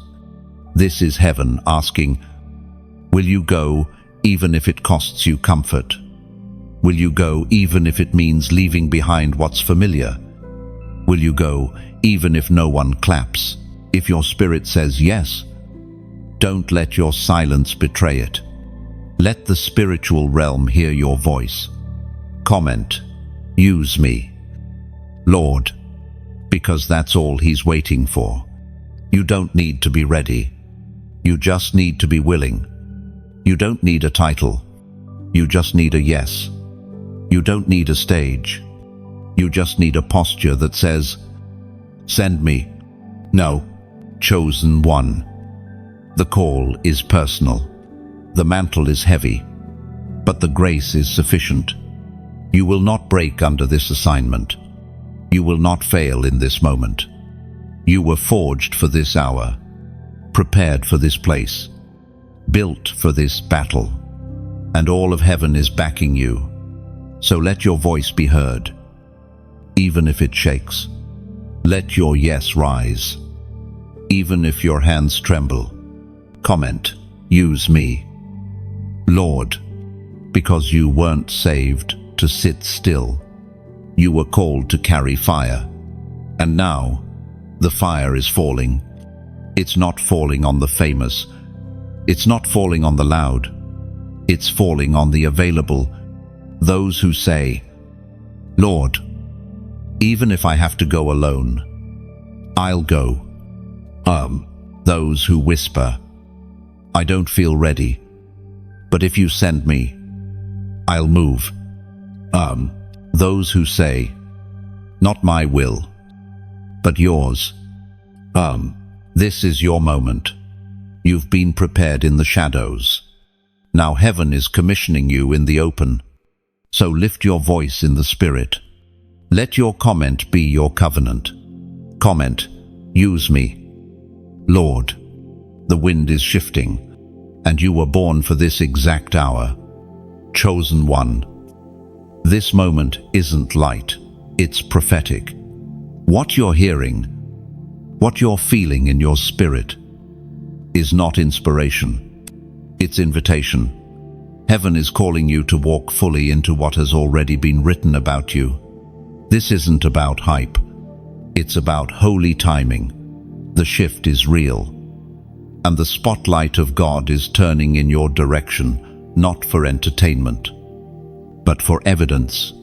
This is heaven asking, will you go even if it costs you comfort? Will you go even if it means leaving behind what's familiar? Will you go even if no one claps? If your spirit says yes, don't let your silence betray it. Let the spiritual realm hear your voice. Comment, "Use me, Lord," because that's all He's waiting for. You don't need to be ready. You just need to be willing. You don't need a title. You just need a yes. You don't need a stage. You just need a posture that says, "Send me." No, chosen one. The call is personal. The mantle is heavy, but the grace is sufficient. You will not break under this assignment. You will not fail in this moment. You were forged for this hour, prepared for this place, built for this battle, and all of heaven is backing you. So let your voice be heard, even if it shakes. Let your yes rise, even if your hands tremble. Comment, "Use me, Lord," because you weren't saved to sit still. You were called to carry fire. And now, the fire is falling. It's not falling on the famous. It's not falling on the loud. It's falling on the available. Those who say, "Lord, even if I have to go alone, I'll go." Those who whisper, "I don't feel ready, but if you send me, I'll move." Those who say, "Not my will, but yours." This is your moment. You've been prepared in the shadows. Now heaven is commissioning you in the open. So lift your voice in the Spirit. Let your comment be your covenant. Comment, "Use me, Lord." The wind is shifting, and you were born for this exact hour. Chosen one. This moment isn't light, it's prophetic. What you're hearing, what you're feeling in your spirit, is not inspiration, it's invitation. Heaven is calling you to walk fully into what has already been written about you. This isn't about hype, it's about holy timing. The shift is real, and the spotlight of God is turning in your direction, not for entertainment, but for evidence.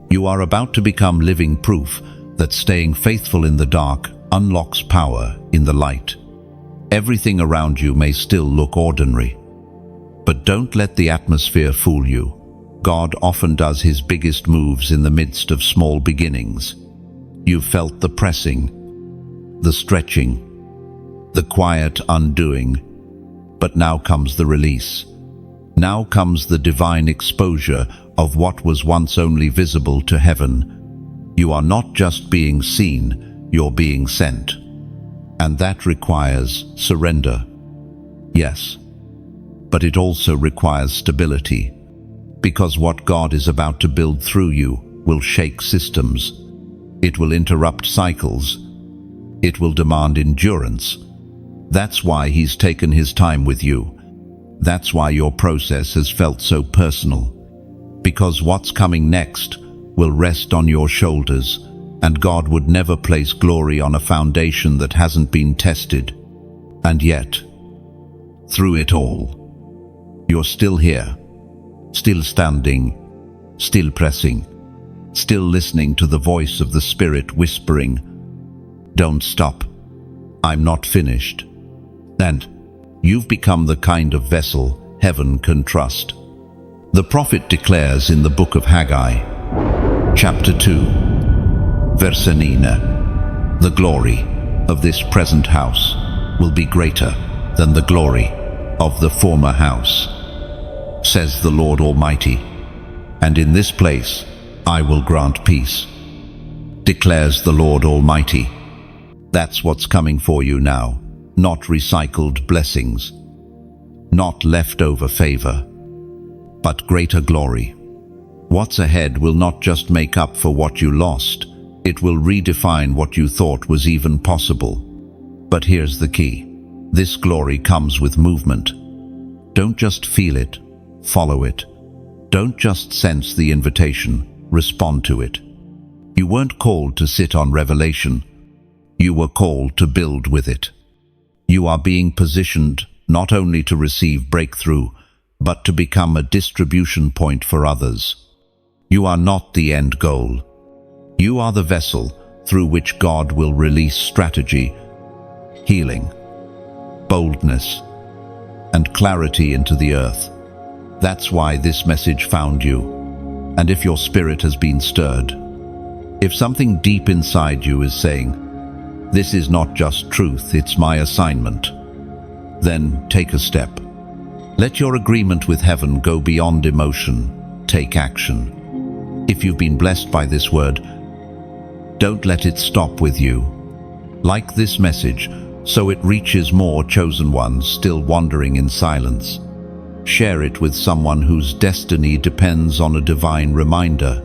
You are about to become living proof that staying faithful in the dark unlocks power in the light. Everything around you may still look ordinary, but don't let the atmosphere fool you. God often does his biggest moves in the midst of small beginnings. You've felt the pressing, the stretching, the quiet undoing, but now comes the release. Now comes the divine exposure of what was once only visible to heaven. You are not just being seen, you're being sent. And that requires surrender. Yes, but it also requires stability, because what God is about to build through you will shake systems. It will interrupt cycles. It will demand endurance. That's why he's taken his time with you. That's why your process has felt so personal. Because what's coming next will rest on your shoulders, and God would never place glory on a foundation that hasn't been tested. And yet, through it all, you're still here, still standing, still pressing, still listening to the voice of the Spirit whispering, "Don't stop. I'm not finished." And you've become the kind of vessel heaven can trust. The prophet declares in the book of Haggai, chapter 2, verse 9, "The glory of this present house will be greater than the glory of the former house, says the Lord Almighty, and in this place I will grant peace, declares the Lord Almighty." That's what's coming for you now, not recycled blessings, not leftover favor, but greater glory. What's ahead will not just make up for what you lost, it will redefine what you thought was even possible. But here's the key. This glory comes with movement. Don't just feel it, follow it. Don't just sense the invitation, respond to it. You weren't called to sit on revelation. You were called to build with it. You are being positioned not only to receive breakthrough, but to become a distribution point for others. You are not the end goal. You are the vessel through which God will release strategy, healing, boldness, and clarity into the earth. That's why this message found you. And if your spirit has been stirred, if something deep inside you is saying, "This is not just truth, it's my assignment," then take a step. Let your agreement with heaven go beyond emotion. Take action. If you've been blessed by this word, don't let it stop with you. Like this message, so it reaches more chosen ones still wandering in silence. Share it with someone whose destiny depends on a divine reminder.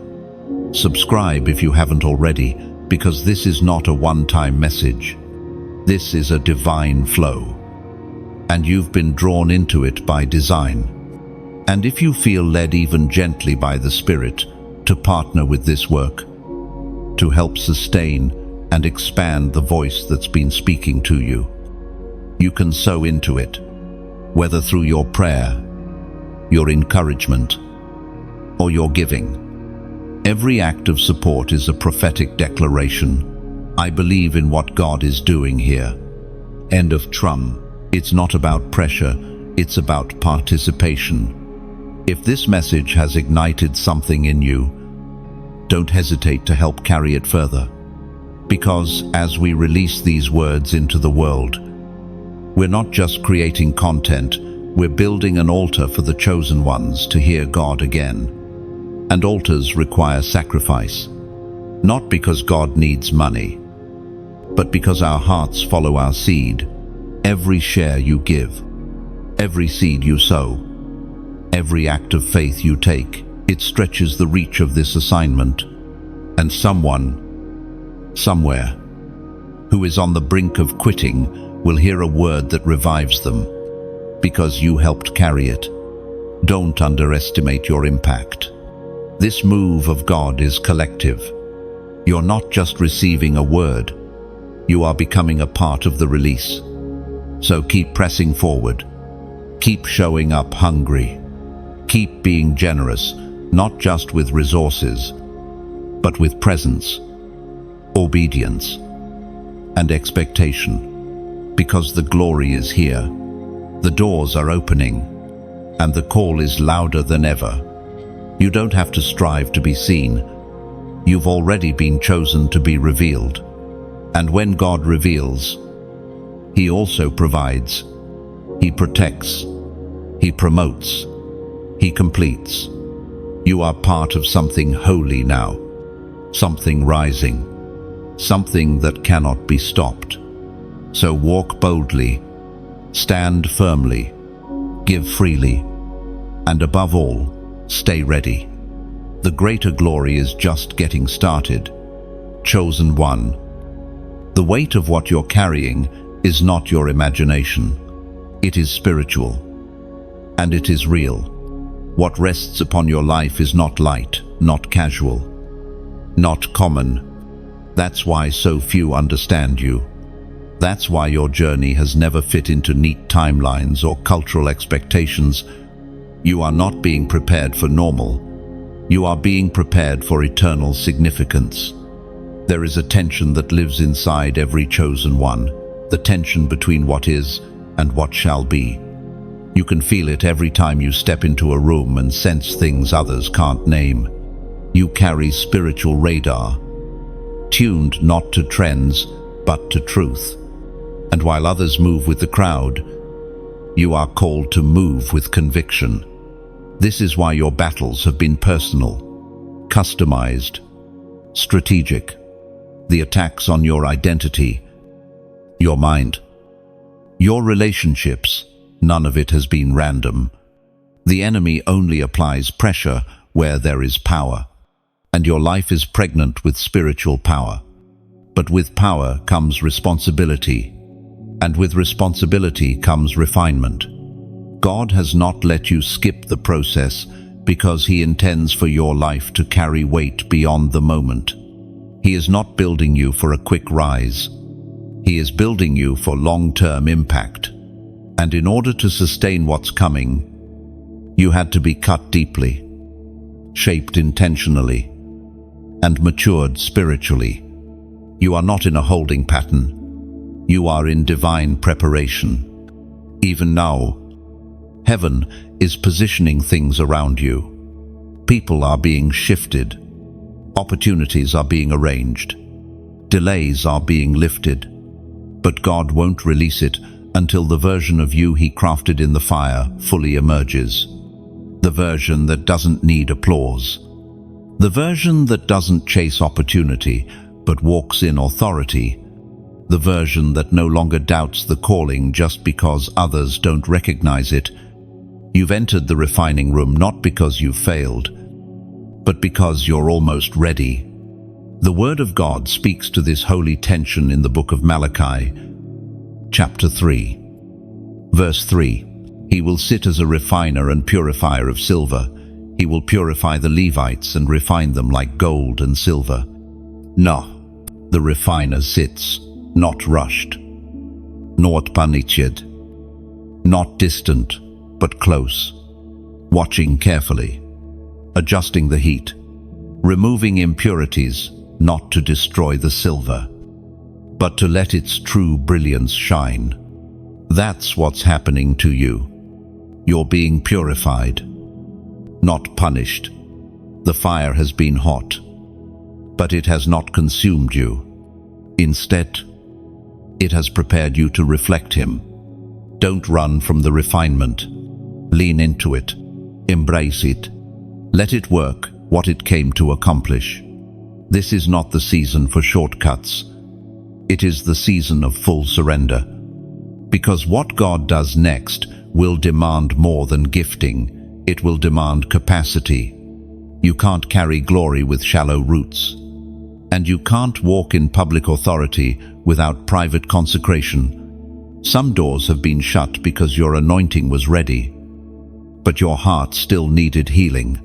Subscribe if you haven't already, because this is not a one-time message. This is a divine flow, and you've been drawn into it by design. And if you feel led even gently by the Spirit to partner with this work, to help sustain and expand the voice that's been speaking to you, you can sow into it, whether through your prayer, your encouragement, or your giving. Every act of support is a prophetic declaration. I believe in what God is doing here. End of Trum. It's not about pressure, it's about participation. If this message has ignited something in you, don't hesitate to help carry it further. Because as we release these words into the world, we're not just creating content, we're building an altar for the chosen ones to hear God again. And altars require sacrifice, not because God needs money, but because our hearts follow our seed. Every share you give, every seed you sow, every act of faith you take, it stretches the reach of this assignment. And someone, somewhere, who is on the brink of quitting will hear a word that revives them, because you helped carry it. Don't underestimate your impact. This move of God is collective. You're not just receiving a word, you are becoming a part of the release. So keep pressing forward. Keep showing up hungry. Keep being generous, not just with resources, but with presence. obedience, and expectation. Because the glory is here, the doors are opening, and the call is louder than ever. You don't have to strive to be seen. You've already been chosen to be revealed. And when God reveals, He also provides. He protects. He promotes. He completes. You are part of something holy now, something rising, something that cannot be stopped. So walk boldly, stand firmly, give freely, and above all, stay ready. The greater glory is just getting started. Chosen one. The weight of what you're carrying is not your imagination. It is spiritual, and it is real. What rests upon your life is not light, not casual, not common. That's why so few understand you. That's why your journey has never fit into neat timelines or cultural expectations. You are not being prepared for normal. You are being prepared for eternal significance. There is a tension that lives inside every chosen one, the tension between what is and what shall be. You can feel it every time you step into a room and sense things others can't name. You carry spiritual radar, tuned not to trends, but to truth. And while others move with the crowd, you are called to move with conviction. This is why your battles have been personal, customized, strategic. The attacks on your identity, your mind, your relationships, none of it has been random. The enemy only applies pressure where there is power, and your life is pregnant with spiritual power. But with power comes responsibility, and with responsibility comes refinement. God has not let you skip the process because He intends for your life to carry weight beyond the moment. He is not building you for a quick rise. He is building you for long-term impact. And in order to sustain what's coming, you had to be cut deeply, shaped intentionally, and matured spiritually. You are not in a holding pattern. You are in divine preparation. Even now, heaven is positioning things around you. People are being shifted. Opportunities are being arranged. Delays are being lifted. But God won't release it until the version of you He crafted in the fire fully emerges. The version that doesn't need applause. The version that doesn't chase opportunity, but walks in authority. The version that no longer doubts the calling just because others don't recognize it. You've entered the refining room not because you've failed, but because you're almost ready. The Word of God speaks to this holy tension in the book of Malachi, chapter 3, verse 3. He will sit as a refiner and purifier of silver. He will purify the Levites and refine them like gold and silver. No, the refiner sits, not rushed, not panichid, not distant, but close, watching carefully, adjusting the heat, removing impurities, not to destroy the silver, but to let its true brilliance shine. That's what's happening to you. You're being purified, not punished. The fire has been hot, but it has not consumed you. Instead, it has prepared you to reflect Him. Don't run from the refinement. Lean into it. Embrace it. Let it work what it came to accomplish. This is not the season for shortcuts. It is the season of full surrender. Because what God does next will demand more than gifting. It will demand capacity. You can't carry glory with shallow roots. And you can't walk in public authority without private consecration. Some doors have been shut because your anointing was ready, but your heart still needed healing.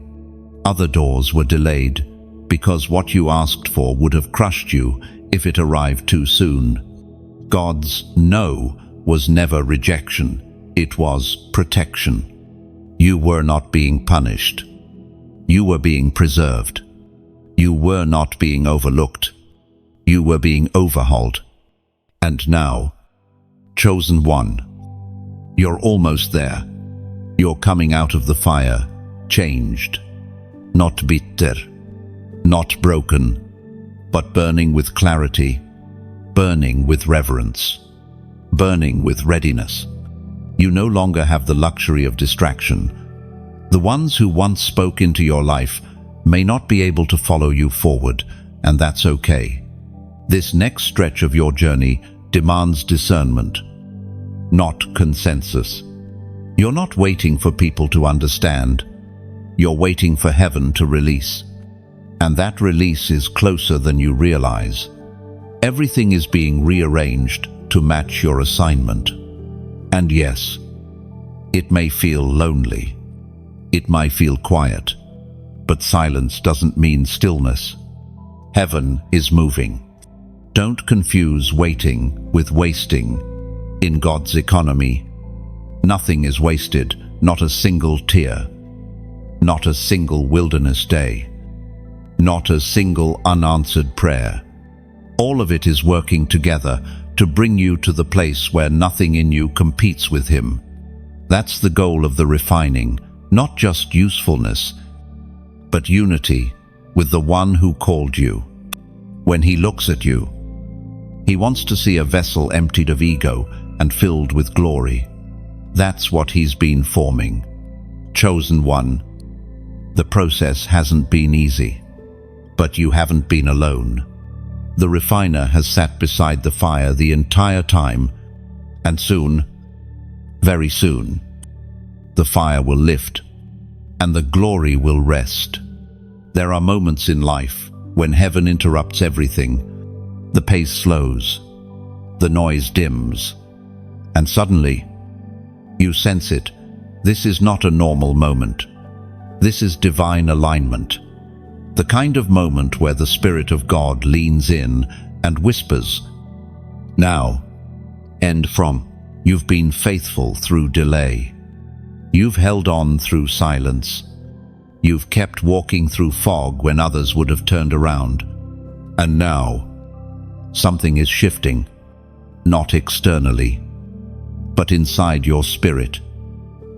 Other doors were delayed because what you asked for would have crushed you if it arrived too soon. God's no was never rejection, it was protection. You were not being punished. You were being preserved. You were not being overlooked. You were being overhauled. And now, chosen one, you're almost there. You're coming out of the fire, changed. Not bitter, not broken, but burning with clarity, burning with reverence, burning with readiness. You no longer have the luxury of distraction. The ones who once spoke into your life may not be able to follow you forward, and that's okay. This next stretch of your journey demands discernment, not consensus. You're not waiting for people to understand. You're waiting for heaven to release. And that release is closer than you realize. Everything is being rearranged to match your assignment. And yes, it may feel lonely. It might feel quiet. But silence doesn't mean stillness. Heaven is moving. Don't confuse waiting with wasting. In God's economy, nothing is wasted, not a single tear, not a single wilderness day, not a single unanswered prayer. All of it is working together to bring you to the place where nothing in you competes with Him. That's the goal of the refining, not just usefulness, but unity with the one who called you. When He looks at you, He wants to see a vessel emptied of ego and filled with glory. That's what He's been forming. Chosen one. The process hasn't been easy, but you haven't been alone. The refiner has sat beside the fire the entire time, and soon, very soon, the fire will lift, and the glory will rest. There are moments in life when heaven interrupts everything. The pace slows, the noise dims, and suddenly, you sense it. This is not a normal moment. This is divine alignment. The kind of moment where the Spirit of God leans in and whispers, "Now, end from. You've been faithful through delay. You've held on through silence. You've kept walking through fog when others would have turned around. And now, something is shifting, not externally, but inside your spirit.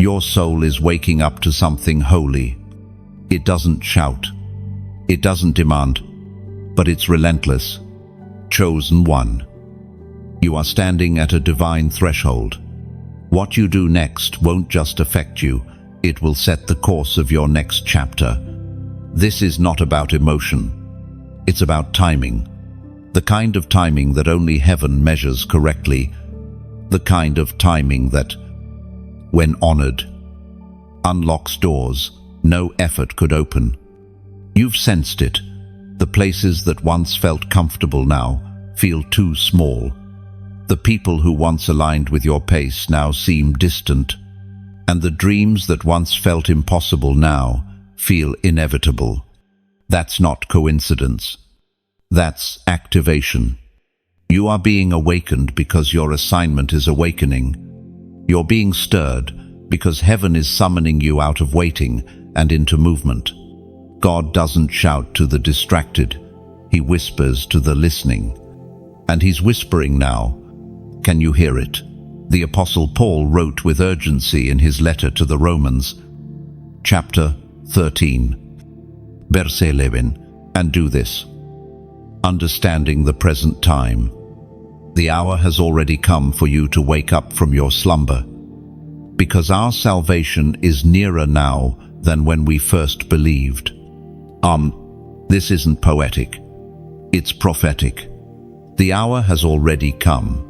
Your soul is waking up to something holy. It doesn't shout. It doesn't demand, but it's relentless. Chosen one. You are standing at a divine threshold. What you do next won't just affect you, it will set the course of your next chapter. This is not about emotion. It's about timing. The kind of timing that only heaven measures correctly. The kind of timing that, when honored, unlocks doors no effort could open. You've sensed it. The places that once felt comfortable now feel too small. The people who once aligned with your pace now seem distant. And the dreams that once felt impossible now feel inevitable. That's not coincidence. That's activation. You are being awakened because your assignment is awakening. You're being stirred because heaven is summoning you out of waiting and into movement. God doesn't shout to the distracted. He whispers to the listening. And He's whispering now. Can you hear it? The Apostle Paul wrote with urgency in his letter to the Romans, chapter 13, verse 11, and do this. Understanding the present time. The hour has already come for you to wake up from your slumber, because our salvation is nearer now than when we first believed. This isn't poetic. It's prophetic. The hour has already come.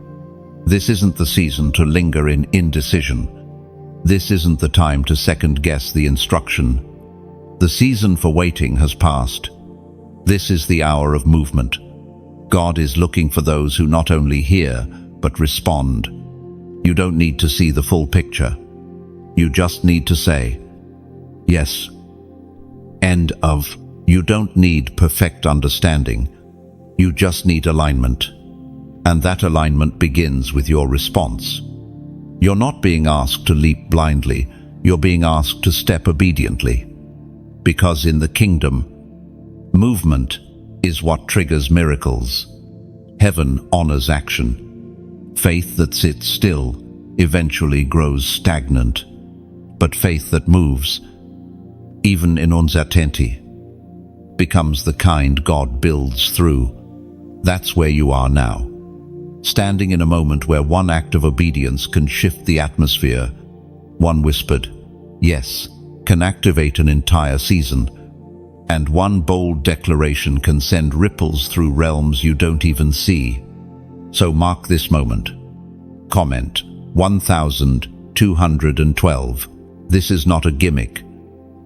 This isn't the season to linger in indecision. This isn't the time to second-guess the instruction. The season for waiting has passed. This is the hour of movement. God is looking for those who not only hear, but respond. You don't need to see the full picture. You just need to say, yes. End of. You don't need perfect understanding. You just need alignment. And that alignment begins with your response. You're not being asked to leap blindly. You're being asked to step obediently. Because in the kingdom, movement is what triggers miracles. heaven honors action. Faith that sits still eventually grows stagnant, but faith that moves, even in uncertainty, becomes the kind God builds through. That's where you are now, standing in a moment where one act of obedience can shift the atmosphere. One whispered yes can activate an entire season, and one bold declaration can send ripples through realms you don't even see. So mark this moment. Comment 1212. This is not a gimmick.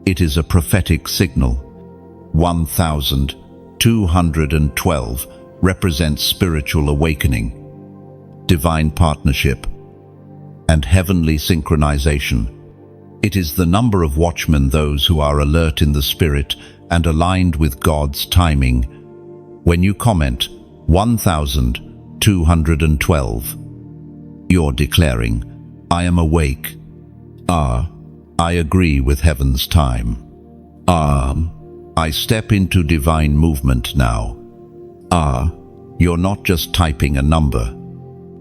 It is a prophetic signal. 1212 represents spiritual awakening, divine partnership, and heavenly synchronization. It is the number of watchmen, those who are alert in the spirit and aligned with God's timing. When you comment 1212, you're declaring, I am awake. I agree with heaven's time. I step into divine movement now. You're not just typing a number.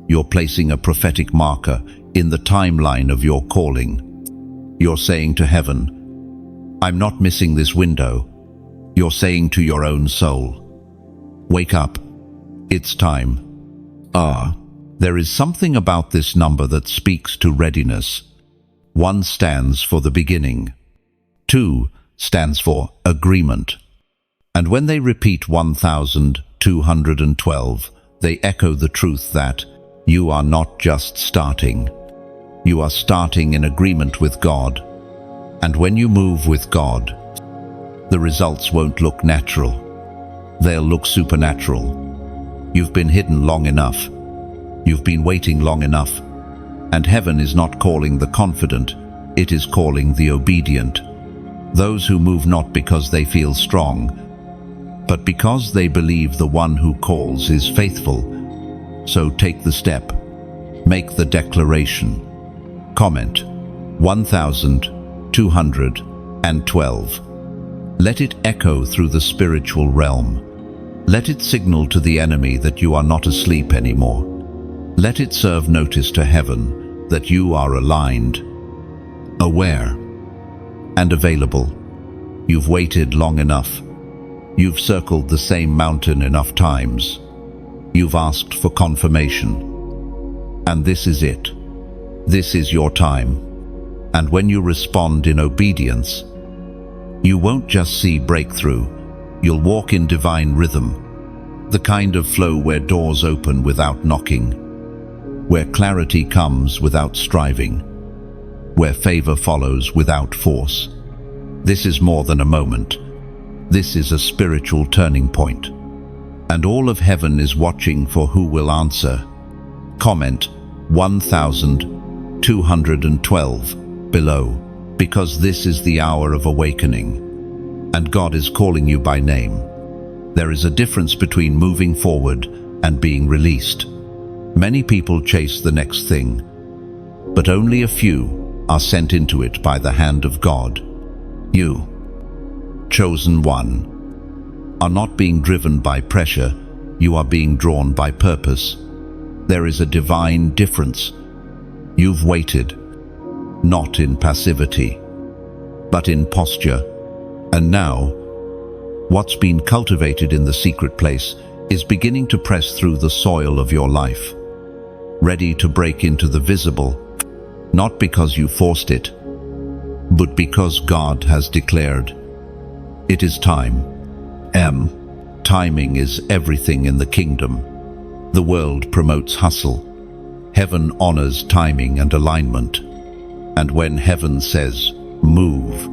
You're placing a prophetic marker in the timeline of your calling. You're saying to heaven, I'm not missing this window. You're saying to your own soul, wake up. It's time. There is something about this number that speaks to readiness. 1 stands for the beginning. 2 stands for agreement. And when they repeat 1212, they echo the truth that you are not just starting. You are starting in agreement with God. And when you move with God, the results won't look natural. They'll look supernatural. You've been hidden long enough. You've been waiting long enough. And heaven is not calling the confident, it is calling the obedient. Those who move not because they feel strong, but because they believe the one who calls is faithful. So take the step. Make the declaration. Comment 1212. Let it echo through the spiritual realm. Let it signal to the enemy that you are not asleep anymore. Let it serve notice to heaven that you are aligned, aware, and available. You've waited long enough. You've circled the same mountain enough times. You've asked for confirmation. And this is it. This is your time. And when you respond in obedience, you won't just see breakthrough. You'll walk in divine rhythm, the kind of flow where doors open without knocking, where clarity comes without striving, where favor follows without force. This is more than a moment. This is a spiritual turning point. And all of heaven is watching for who will answer. Comment 1212 below, because this is the hour of awakening, and God is calling you by name. There is a difference between moving forward and being released. Many people chase the next thing, but only a few are sent into it by the hand of God. You, chosen one, are not being driven by pressure, you are being drawn by purpose. There is a divine difference. You've waited, not in passivity, but in posture. And now, what's been cultivated in the secret place is beginning to press through the soil of your life, ready to break into the visible, not because you forced it, but because God has declared. It is time. Timing is everything in the kingdom. The world promotes hustle. Heaven honors timing and alignment. And when heaven says, move,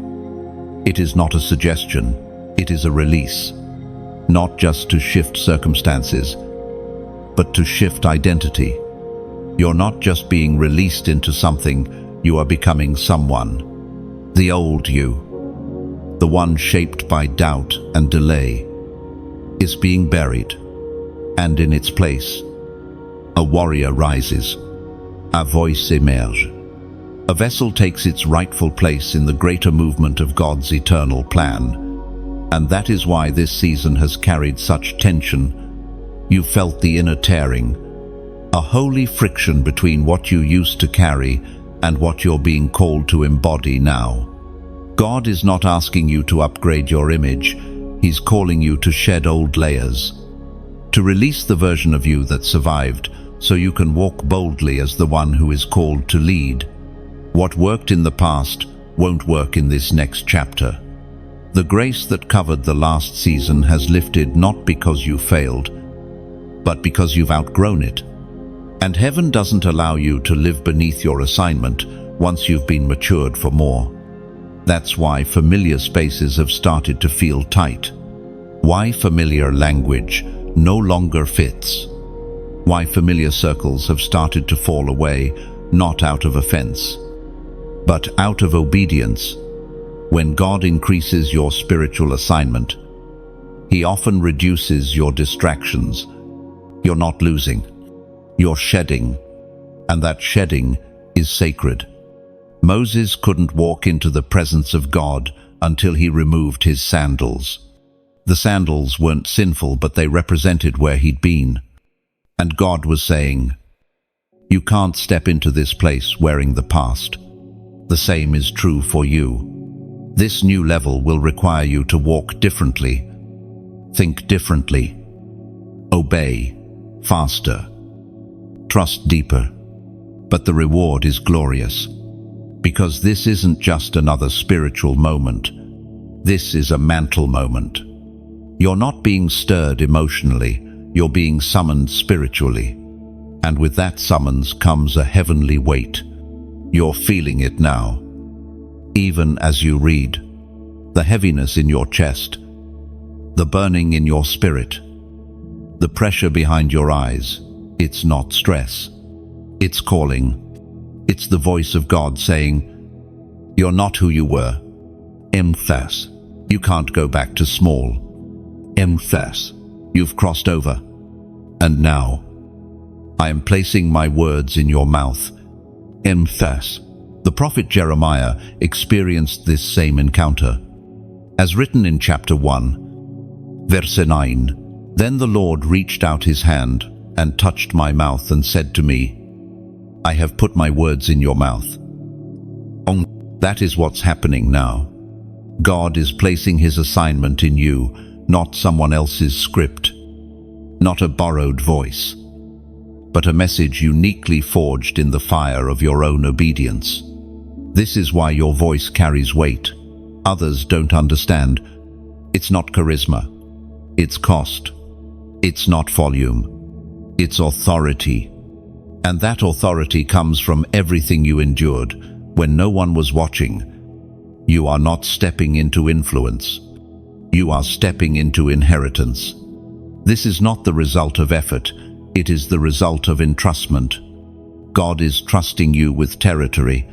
it is not a suggestion, it is a release. Not just to shift circumstances, but to shift identity. You're not just being released into something, you are becoming someone. The old you, the one shaped by doubt and delay, is being buried, and in its place, a warrior rises, a voice emerge. A vessel takes its rightful place in the greater movement of God's eternal plan, and that is why this season has carried such tension. You felt the inner tearing, a holy friction between what you used to carry and what you're being called to embody now. God is not asking you to upgrade your image. He's calling you to shed old layers, to release the version of you that survived, so you can walk boldly as the one who is called to lead. What worked in the past won't work in this next chapter. The grace that covered the last season has lifted not because you failed, but because you've outgrown it. And heaven doesn't allow you to live beneath your assignment once you've been matured for more. That's why familiar spaces have started to feel tight. Why familiar language no longer fits. Why familiar circles have started to fall away, not out of offense, but out of obedience. When God increases your spiritual assignment, He often reduces your distractions. You're not losing, you're shedding, and that shedding is sacred. Moses couldn't walk into the presence of God until he removed his sandals. The sandals weren't sinful, but they represented where he'd been. And God was saying, "You can't step into this place wearing the past." The same is true for you. This new level will require you to walk differently, think differently, obey faster, trust deeper. But the reward is glorious, because this isn't just another spiritual moment. This is a mantle moment. You're not being stirred emotionally, you're being summoned spiritually. And with that summons comes a heavenly weight. You're feeling it now. Even as you read, the heaviness in your chest, the burning in your spirit, the pressure behind your eyes. It's not stress. It's calling. It's the voice of God saying, "You're not who you were. Confess. You can't go back to small. Confess. You've crossed over. And now, I am placing my words in your mouth. Confess." The prophet Jeremiah experienced this same encounter. As written in chapter 1, verse 9, "Then the Lord reached out his hand and touched my mouth and said to me, I have put my words in your mouth." That is what's happening now. God is placing his assignment in you, not someone else's script, not a borrowed voice, but a message uniquely forged in the fire of your own obedience. This is why your voice carries weight. Others don't understand. It's not charisma. It's cost. It's not volume. It's authority. And that authority comes from everything you endured when no one was watching. You are not stepping into influence. You are stepping into inheritance. This is not the result of effort. It is the result of entrustment. God is trusting you with territory,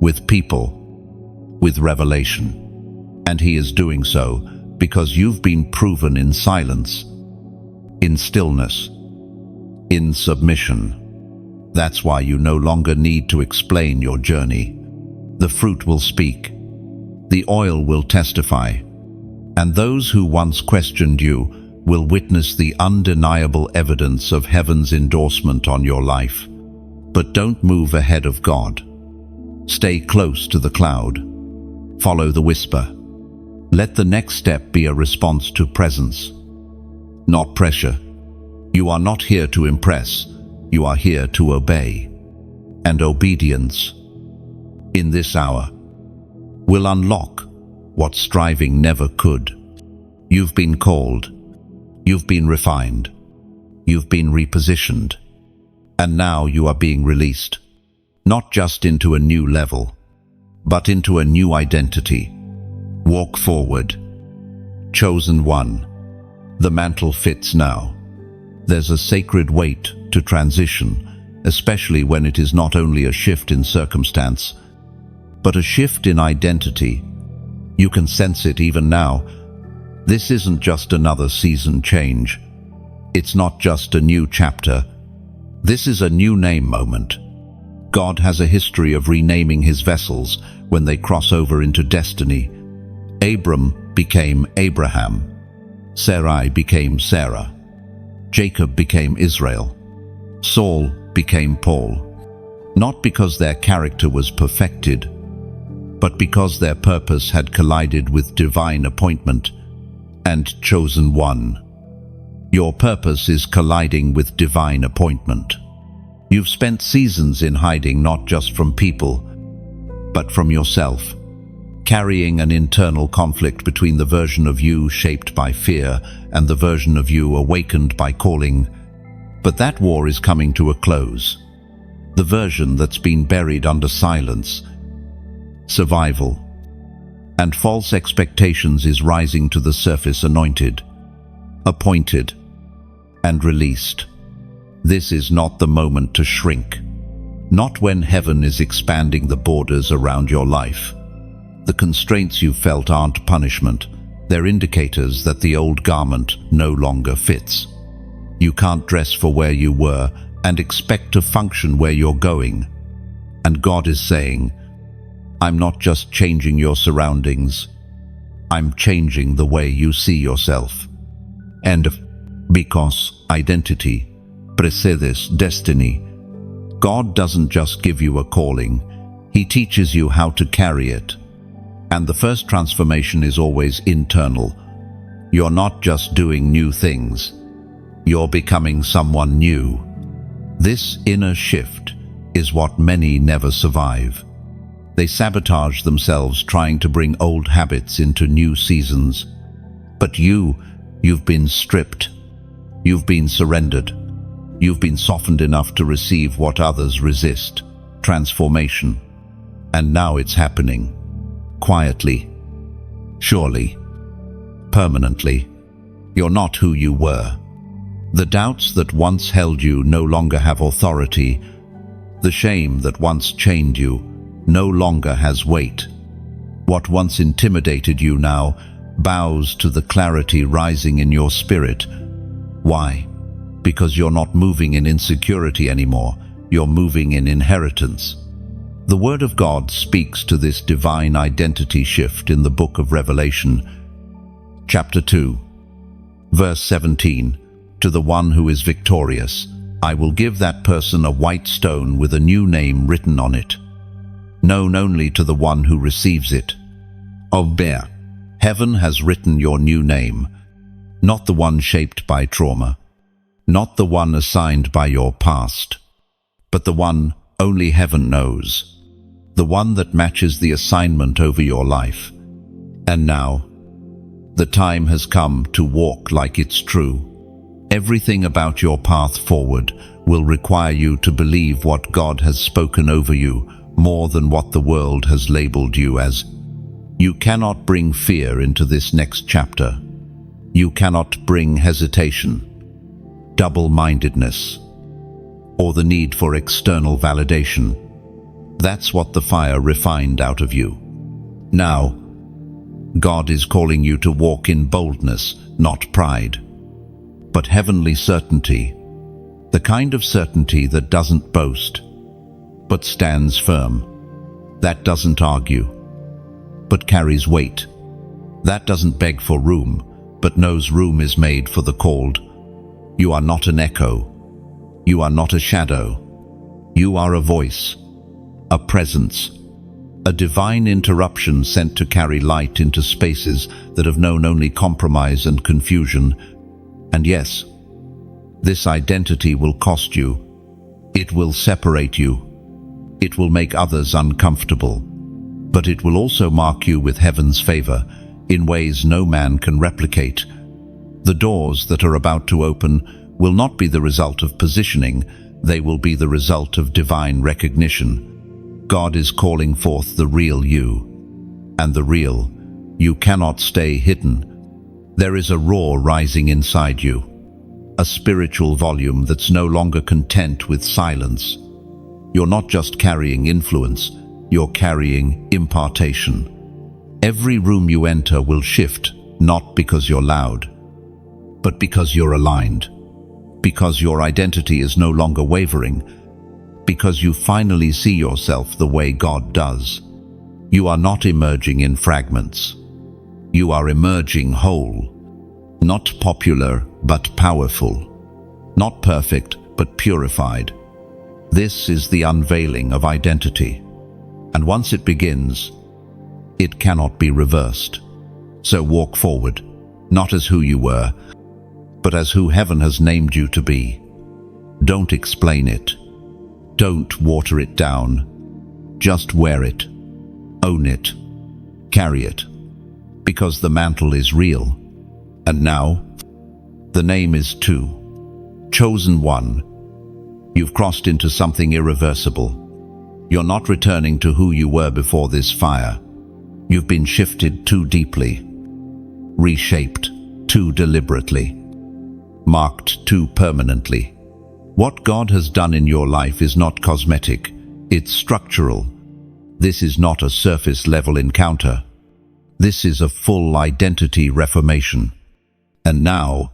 with people, with revelation. And he is doing so because you've been proven in silence, in stillness, in submission. That's why you no longer need to explain your journey. The fruit will speak. The oil will testify. And those who once questioned you will witness the undeniable evidence of heaven's endorsement on your life. But don't move ahead of God. Stay close to the cloud. Follow the whisper. Let the next step be a response to presence, not pressure. You are not here to impress. You are here to obey. And obedience, in this hour, will unlock what striving never could. You've been called. You've been refined. You've been repositioned. And now you are being released, not just into a new level, but into a new identity. Walk forward. Chosen one. The mantle fits now. There's a sacred weight to transition, especially when it is not only a shift in circumstance, but a shift in identity. You can sense it even now. This isn't just another season change. It's not just a new chapter. This is a new name moment. God has a history of renaming his vessels when they cross over into destiny. Abram became Abraham. Sarai became Sarah. Jacob became Israel. Saul became Paul. Not because their character was perfected, but because their purpose had collided with divine appointment and chosen one. Your purpose is colliding with divine appointment. You've spent seasons in hiding, not just from people, but from yourself, carrying an internal conflict between the version of you shaped by fear and the version of you awakened by calling. But that war is coming to a close. The version that's been buried under silence, survival, and false expectations is rising to the surface, anointed, appointed, and released. This is not the moment to shrink, not when heaven is expanding the borders around your life. The constraints you felt aren't punishment, they're indicators that the old garment no longer fits. You can't dress for where you were and expect to function where you're going. And God is saying, I'm not just changing your surroundings, I'm changing the way you see yourself. And because identity precedes destiny, God doesn't just give you a calling, He teaches you how to carry it. And the first transformation is always internal. You're not just doing new things, you're becoming someone new. This inner shift is what many never survive. They sabotage themselves trying to bring old habits into new seasons. But you've been stripped. You've been surrendered. You've been softened enough to receive what others resist, transformation. And now it's happening. Quietly. Surely. Permanently. You're not who you were. The doubts that once held you no longer have authority. The shame that once chained you no longer has weight. What once intimidated you now bows to the clarity rising in your spirit. Why? Because you're not moving in insecurity anymore, you're moving in inheritance. The Word of God speaks to this divine identity shift in the book of Revelation, chapter 2, verse 17, to the one who is victorious, I will give that person a white stone with a new name written on it, known only to the one who receives it. Of Bear, heaven has written your new name, not the one shaped by trauma, not the one assigned by your past, but the one only heaven knows, the one that matches the assignment over your life. And now, the time has come to walk like it's true. Everything about your path forward will require you to believe what God has spoken over you more than what the world has labeled you as. You cannot bring fear into this next chapter. You cannot bring hesitation, double-mindedness, or the need for external validation. That's what the fire refined out of you. Now, God is calling you to walk in boldness, not pride, but heavenly certainty, the kind of certainty that doesn't boast, but stands firm, that doesn't argue, but carries weight, that doesn't beg for room, but knows room is made for the called. You are not an echo. You are not a shadow. You are a voice, a presence, a divine interruption sent to carry light into spaces that have known only compromise and confusion. And yes, this identity will cost you. It will separate you. It will make others uncomfortable. But it will also mark you with heaven's favor in ways no man can replicate. The doors that are about to open will not be the result of positioning, they will be the result of divine recognition. God is calling forth the real you. And the real, you cannot stay hidden. There is a roar rising inside you, a spiritual volume that's no longer content with silence. You're not just carrying influence, you're carrying impartation. Every room you enter will shift, not because you're loud, but because you're aligned, because your identity is no longer wavering, because you finally see yourself the way God does. You are not emerging in fragments. You are emerging whole, not popular but powerful, Not perfect, but purified. This is the unveiling of identity. And once it begins, it cannot be reversed. So walk forward, not as who you were, but as who heaven has named you to be. Don't explain it. Don't water it down. Just wear it. Own it. Carry it. Because the mantle is real. And now, the name is too. Chosen one. You've crossed into something irreversible. You're not returning to who you were before this fire. You've been shifted too deeply, reshaped too deliberately, marked too permanently. What God has done in your life is not cosmetic, it's structural. This is not a surface-level encounter. This is a full identity reformation. And now,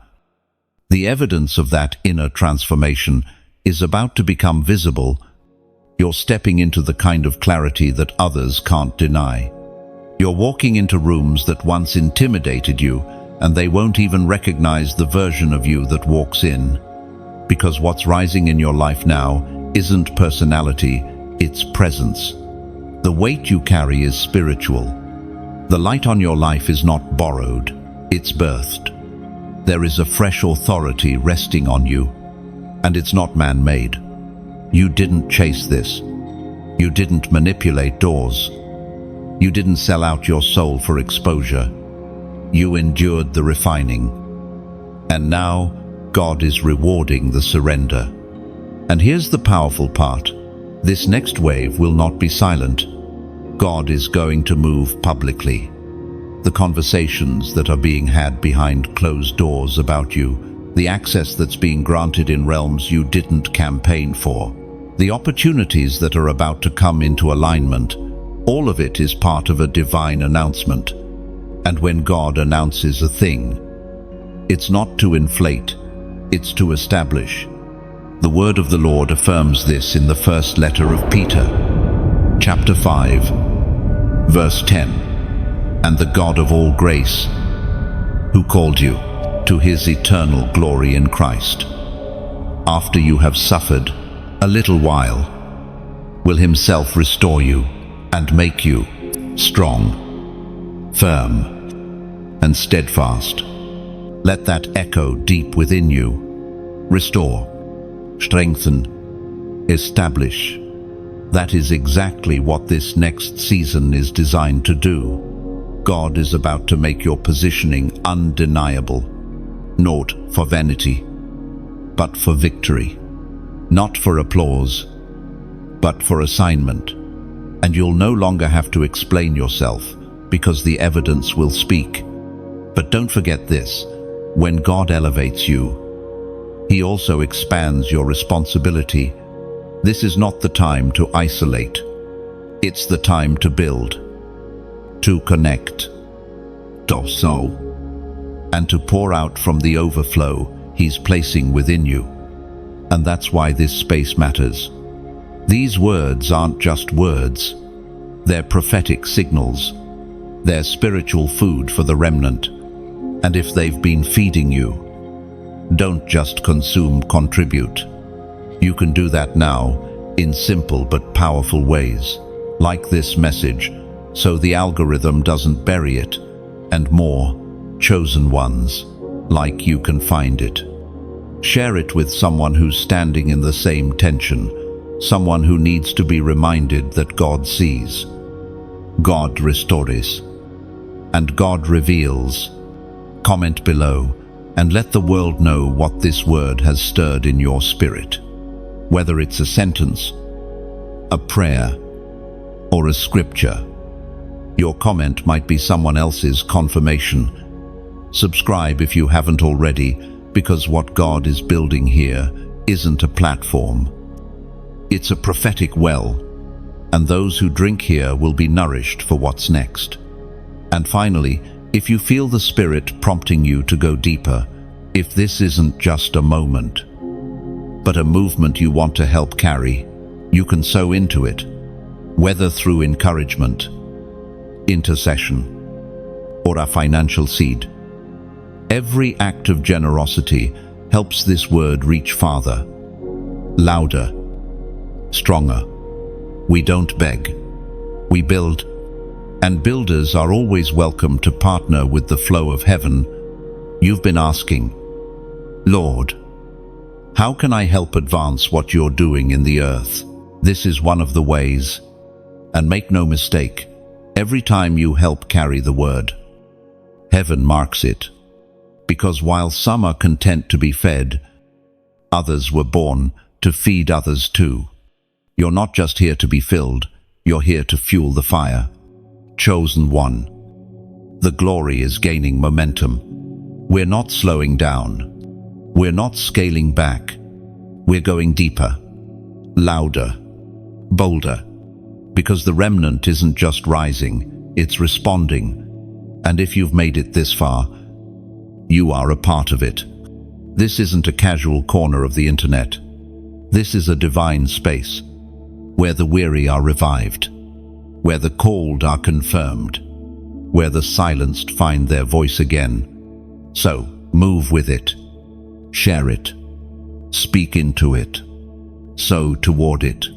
the evidence of that inner transformation is about to become visible. You're stepping into the kind of clarity that others can't deny. You're walking into rooms that once intimidated you, and they won't even recognize the version of you that walks in. Because what's rising in your life now isn't personality, it's presence. The weight you carry is spiritual. The light on your life is not borrowed, it's birthed. There is a fresh authority resting on you, and it's not man-made. You didn't chase this. You didn't manipulate doors. You didn't sell out your soul for exposure. You endured the refining. And now, God is rewarding the surrender. And here's the powerful part. This next wave will not be silent. God is going to move publicly. The conversations that are being had behind closed doors about you, the access that's being granted in realms you didn't campaign for, the opportunities that are about to come into alignment, all of it is part of a divine announcement. And when God announces a thing, it's not to inflate, it's to establish. The word of the Lord affirms this in the first letter of Peter, chapter 5, verse 10. And the God of all grace, who called you to his eternal glory in Christ, after you have suffered a little while, will himself restore you and make you strong, firm, and steadfast. Let that echo deep within you. Restore, strengthen, establish. That is exactly what this next season is designed to do. God is about to make your positioning undeniable, not for vanity, but for victory, not for applause, but for assignment. And you'll no longer have to explain yourself, because the evidence will speak. But don't forget this, when God elevates you, he also expands your responsibility. This is not the time to isolate. It's the time to build, to connect, to sow, and to pour out from the overflow he's placing within you. And that's why this space matters. These words aren't just words. They're prophetic signals. They're spiritual food for the remnant. And if they've been feeding you, don't just consume, contribute. You can do that now in simple but powerful ways, like this message, so the algorithm doesn't bury it, and more, chosen ones, like you can find it. Share it with someone who's standing in the same tension, someone who needs to be reminded that God sees, God restores, and God reveals. Comment below and let the world know what this word has stirred in your spirit. Whether it's a sentence, a prayer, or a scripture, your comment might be someone else's confirmation. Subscribe if you haven't already, because what God is building here isn't a platform. It's a prophetic well, and those who drink here will be nourished for what's next. And finally, if you feel the Spirit prompting you to go deeper, if this isn't just a moment, but a movement you want to help carry, you can sow into it, whether through encouragement, intercession, or a financial seed. Every act of generosity helps this word reach farther, louder, stronger. We don't beg, we build, and builders are always welcome to partner with the flow of heaven. You've been asking, Lord, how can I help advance what you're doing in the earth? This is one of the ways. And make no mistake, every time you help carry the word, heaven marks it. Because while some are content to be fed, others were born to feed others too. You're not just here to be filled, you're here to fuel the fire. Chosen one. The glory is gaining momentum. We're not slowing down. We're not scaling back. We're going deeper, louder, bolder. Because the remnant isn't just rising, it's responding. And if you've made it this far, you are a part of it. This isn't a casual corner of the internet. This is a divine space, where the weary are revived, where the called are confirmed, where the silenced find their voice again. So, move with it, share it, speak into it, sow toward it.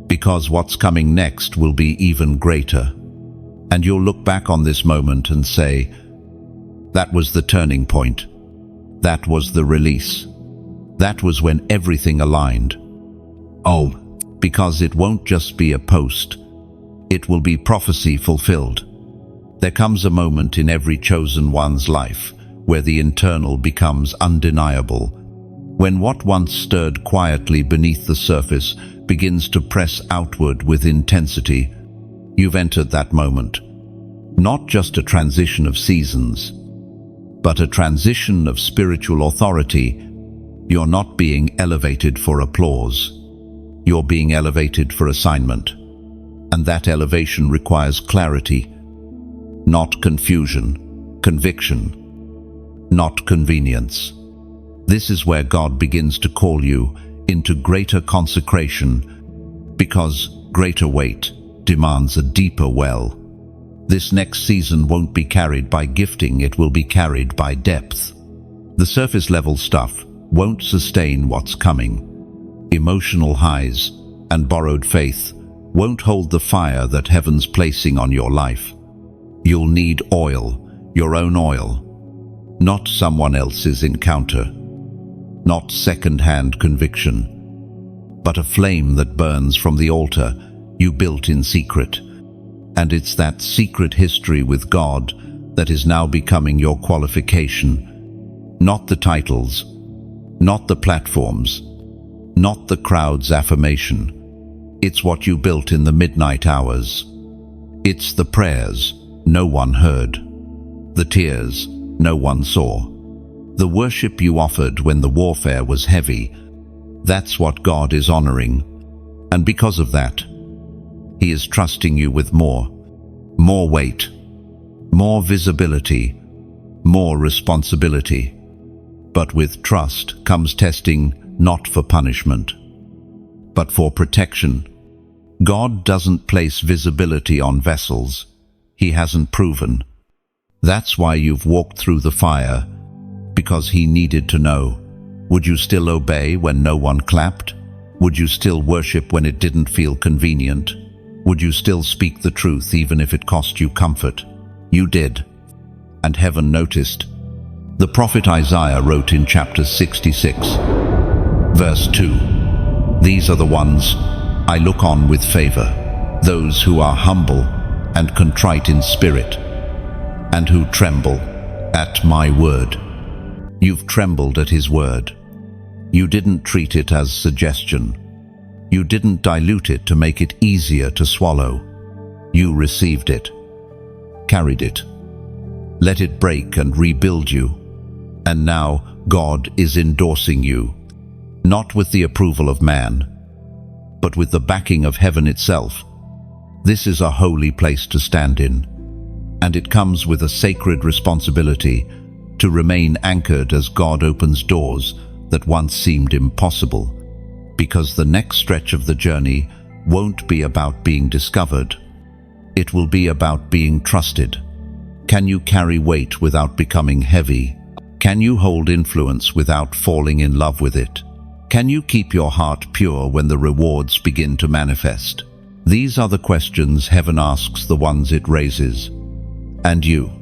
Because what's coming next will be even greater. And you'll look back on this moment and say, that was the turning point. That was the release. That was when everything aligned. Oh, because it won't just be a post. It will be prophecy fulfilled. There comes a moment in every chosen one's life where the internal becomes undeniable. When what once stirred quietly beneath the surface begins to press outward with intensity, you've entered that moment. Not just a transition of seasons, but a transition of spiritual authority. You're not being elevated for applause. You're being elevated for assignment. And that elevation requires clarity, not confusion, conviction, not convenience. This is where God begins to call you into greater consecration, because greater weight demands a deeper well. This next season won't be carried by gifting, it will be carried by depth. The surface level stuff won't sustain what's coming. Emotional highs and borrowed faith won't hold the fire that heaven's placing on your life. You'll need oil, your own oil, not someone else's encounter, not second-hand conviction, but a flame that burns from the altar you built in secret. And it's that secret history with God that is now becoming your qualification. Not the titles, not the platforms, not the crowd's affirmation. It's what you built in the midnight hours. It's the prayers no one heard, the tears no one saw, the worship you offered when the warfare was heavy. That's what God is honoring. And because of that, He is trusting you with more weight, more visibility, more responsibility. But with trust comes testing, not for punishment, but for protection. God doesn't place visibility on vessels He hasn't proven. That's why you've walked through the fire, because He needed to know. Would you still obey when no one clapped? Would you still worship when it didn't feel convenient? Would you still speak the truth even if it cost you comfort? You did. And heaven noticed. The prophet Isaiah wrote in chapter 66, verse 2, "These are the ones I look on with favor, those who are humble and contrite in spirit, and who tremble at my word." You've trembled at His word. You didn't treat it as suggestion. You didn't dilute it to make it easier to swallow. You received it, carried it, let it break and rebuild you. And now God is endorsing you, not with the approval of man, but with the backing of heaven itself. This is a holy place to stand in, and it comes with a sacred responsibility to remain anchored as God opens doors that once seemed impossible, because the next stretch of the journey won't be about being discovered. It will be about being trusted. Can you carry weight without becoming heavy? Can you hold influence without falling in love with it? Can you keep your heart pure when the rewards begin to manifest? These are the questions heaven asks the ones it raises. And you,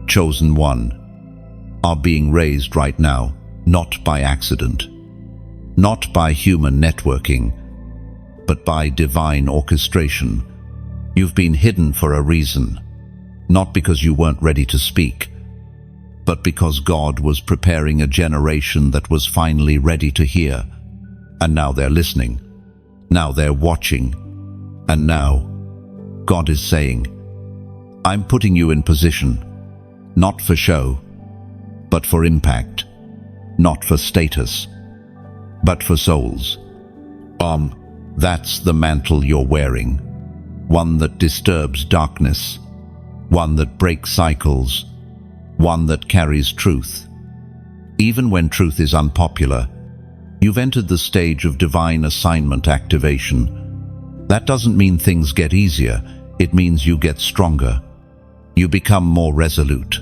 chosen one, are being raised right now, not by accident, not by human networking, but by divine orchestration. You've been hidden for a reason, not because you weren't ready to speak, but because God was preparing a generation that was finally ready to hear. And now they're listening. Now they're watching. And now, God is saying, I'm putting you in position, not for show, but for impact, not for status, but for souls. That's the mantle you're wearing, one that disturbs darkness, one that breaks cycles, one that carries truth. Even when truth is unpopular, you've entered the stage of divine assignment activation. That doesn't mean things get easier, it means you get stronger. You become more resolute,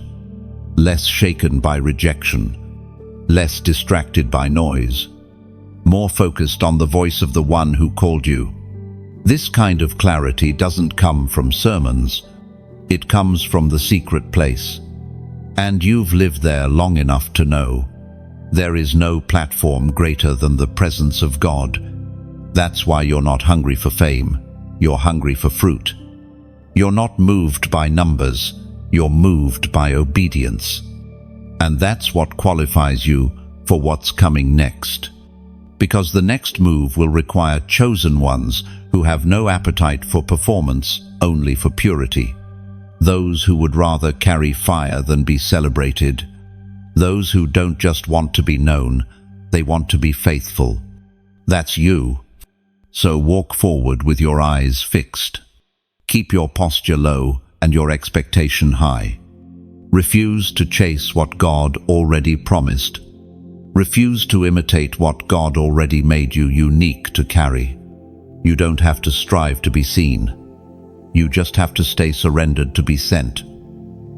less shaken by rejection, less distracted by noise, more focused on the voice of the one who called you. This kind of clarity doesn't come from sermons, it comes from the secret place. And you've lived there long enough to know there is no platform greater than the presence of God. That's why you're not hungry for fame, you're hungry for fruit. You're not moved by numbers, you're moved by obedience. And that's what qualifies you for what's coming next. Because the next move will require chosen ones who have no appetite for performance, only for purity. Those who would rather carry fire than be celebrated. Those who don't just want to be known, they want to be faithful. That's you. So walk forward with your eyes fixed. Keep your posture low and your expectation high. Refuse to chase what God already promised. Refuse to imitate what God already made you unique to carry. You don't have to strive to be seen. You just have to stay surrendered to be sent.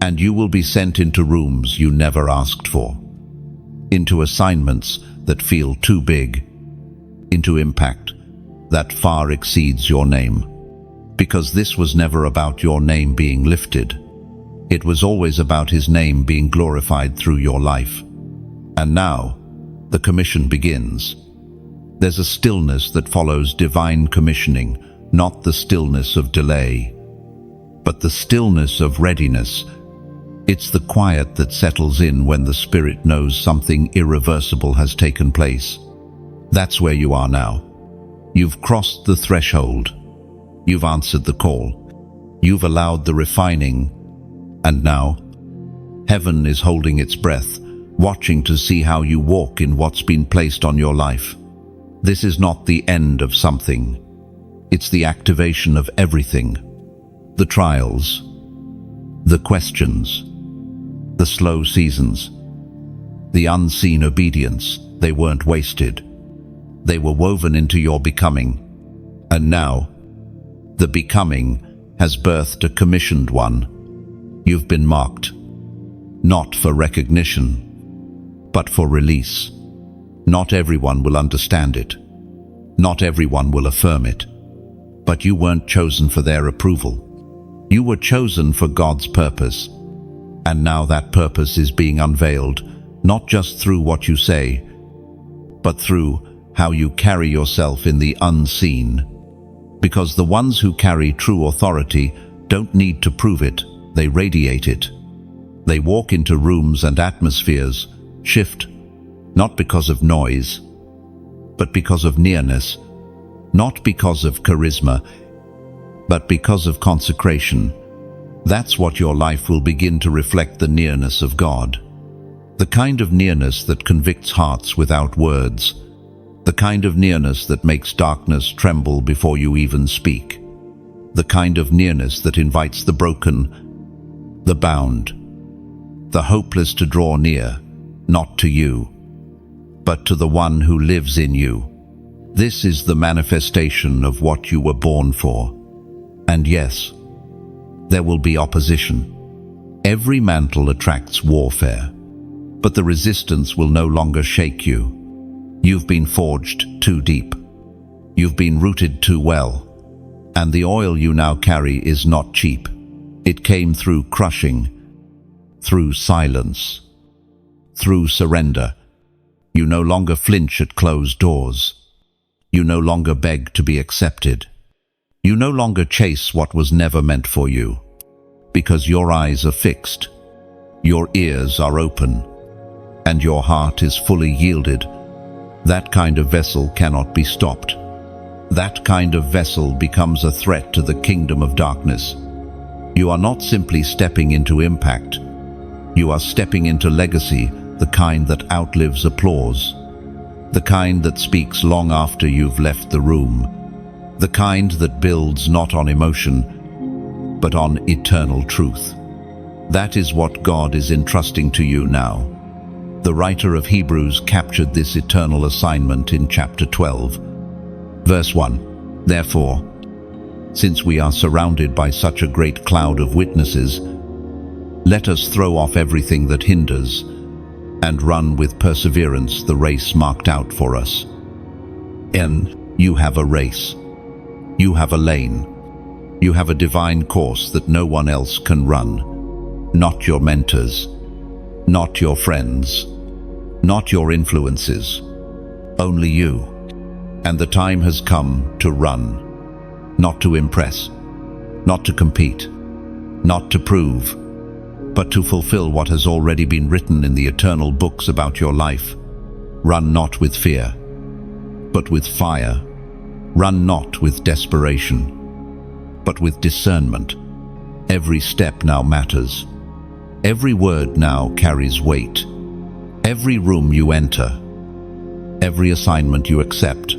And you will be sent into rooms you never asked for. Into assignments that feel too big. Into impact that far exceeds your name. Because this was never about your name being lifted. It was always about His name being glorified through your life. And now, the commission begins. There's a stillness that follows divine commissioning, not the stillness of delay, but the stillness of readiness. It's the quiet that settles in when the Spirit knows something irreversible has taken place. That's where you are now. You've crossed the threshold. You've answered the call. You've allowed the refining. And now, heaven is holding its breath, watching to see how you walk in what's been placed on your life. This is not the end of something. It's the activation of everything. The trials, the questions, the slow seasons, the unseen obedience. They weren't wasted. They were woven into your becoming. And now, the becoming has birthed a commissioned one. You've been marked, not for recognition, but for release. Not everyone will understand it. Not everyone will affirm it. But you weren't chosen for their approval. You were chosen for God's purpose. And now that purpose is being unveiled, not just through what you say, but through how you carry yourself in the unseen. Because the ones who carry true authority don't need to prove it, they radiate it. They walk into rooms and atmospheres, shift, not because of noise, but because of nearness, not because of charisma, but because of consecration. That's what your life will begin to reflect, the nearness of God. The kind of nearness that convicts hearts without words. The kind of nearness that makes darkness tremble before you even speak. The kind of nearness that invites the broken, the bound, the hopeless to draw near, not to you, but to the one who lives in you. This is the manifestation of what you were born for. And yes, there will be opposition. Every mantle attracts warfare. but the resistance will no longer shake you. You've been forged too deep. You've been rooted too well. And the oil you now carry is not cheap. It came through crushing, through silence, through surrender. You no longer flinch at closed doors. You no longer beg to be accepted. You no longer chase what was never meant for you, because your eyes are fixed, your ears are open, and your heart is fully yielded. That kind of vessel cannot be stopped. That kind of vessel becomes a threat to the kingdom of darkness. You are not simply stepping into impact. You are stepping into legacy, the kind that outlives applause, the kind that speaks long after you've left the room, the kind that builds not on emotion, but on eternal truth. That is what God is entrusting to you now. The writer of Hebrews captured this eternal assignment in chapter 12. Verse 1, Therefore, since we are surrounded by such a great cloud of witnesses, let us throw off everything that hinders and run with perseverance the race marked out for us. You have a race. You have a lane. You have a divine course that no one else can run. Not your mentors, not your friends, not your influences, only you. And the time has come to run, not to impress, not to compete, not to prove, but to fulfill what has already been written in the eternal books about your life. Run not with fear, but with fire. Run not with desperation, but with discernment. Every step now matters. Every word now carries weight. Every room you enter, every assignment you accept,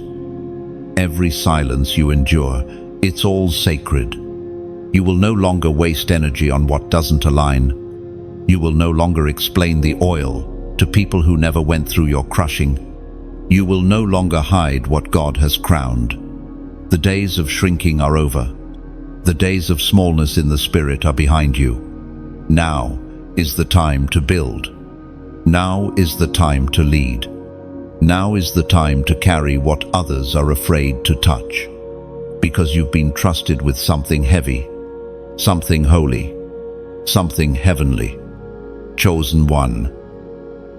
every silence you endure, it's all sacred. You will no longer waste energy on what doesn't align. You will no longer explain the oil to people who never went through your crushing. You will no longer hide what God has crowned. The days of shrinking are over. The days of smallness in the spirit are behind you. Now is the time to build. Now is the time to lead. Now is the time to carry what others are afraid to touch, because you've been trusted with something heavy, something holy, something heavenly. Chosen one.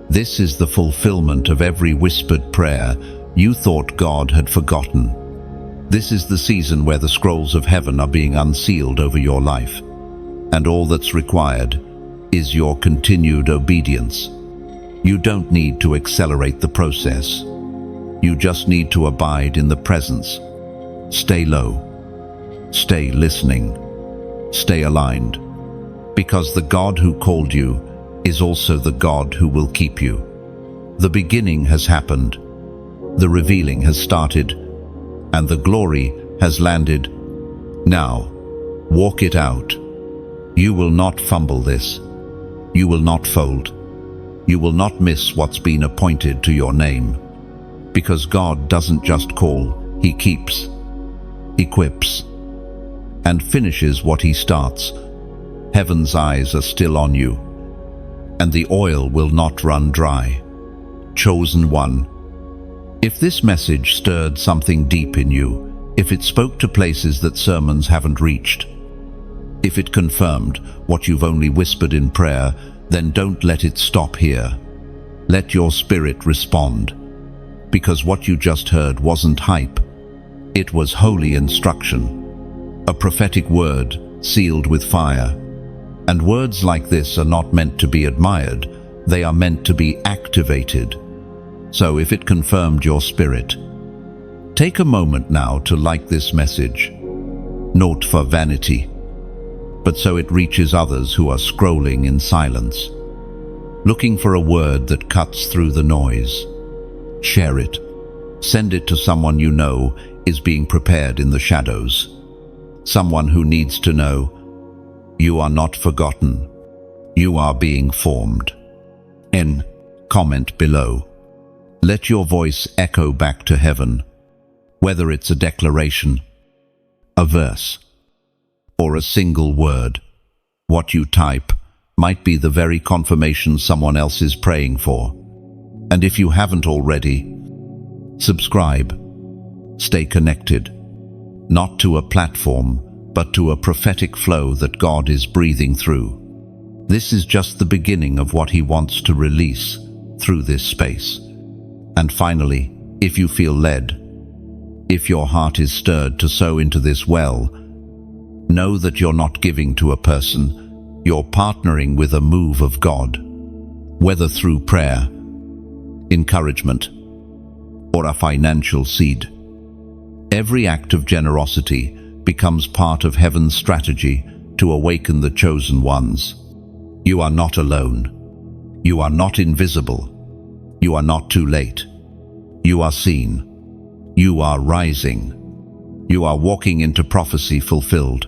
This is the fulfillment of every whispered prayer you thought God had forgotten. This is the season where the scrolls of heaven are being unsealed over your life, and all that's required is your continued obedience. You don't need to accelerate the process. You just need to abide in the presence. Stay low. Stay listening. Stay aligned. Because the God who called you is also the God who will keep you. The beginning has happened. The revealing has started. And the glory has landed. Now, walk it out. You will not fumble this. You will not fold. You will not miss what's been appointed to your name. Because God doesn't just call, He keeps, equips, and finishes what He starts. Heaven's eyes are still on you, and the oil will not run dry. Chosen one. If this message stirred something deep in you, if it spoke to places that sermons haven't reached, if it confirmed what you've only whispered in prayer, then don't let it stop here. Let your spirit respond. Because what you just heard wasn't hype. It was holy instruction. A prophetic word sealed with fire. And words like this are not meant to be admired. They are meant to be activated. So if it confirmed your spirit, take a moment now to like this message. Not for vanity, but so it reaches others who are scrolling in silence, looking for a word that cuts through the noise. Share it. Send it to someone you know is being prepared in the shadows. Someone who needs to know you are not forgotten. You are being formed. Comment below. Let your voice echo back to heaven, whether it's a declaration, a verse, or a single word. What you type might be the very confirmation someone else is praying for. And if you haven't already, subscribe. Stay connected, not to a platform, but to a prophetic flow that God is breathing through. This is just the beginning of what He wants to release through this space. And finally, if you feel led, if your heart is stirred to sow into this well, know that you're not giving to a person, you're partnering with a move of God. Whether through prayer, encouragement, or a financial seed, every act of generosity becomes part of heaven's strategy to awaken the chosen ones. You are not alone. You are not invisible. You are not too late. You are seen. You are rising. You are walking into prophecy fulfilled.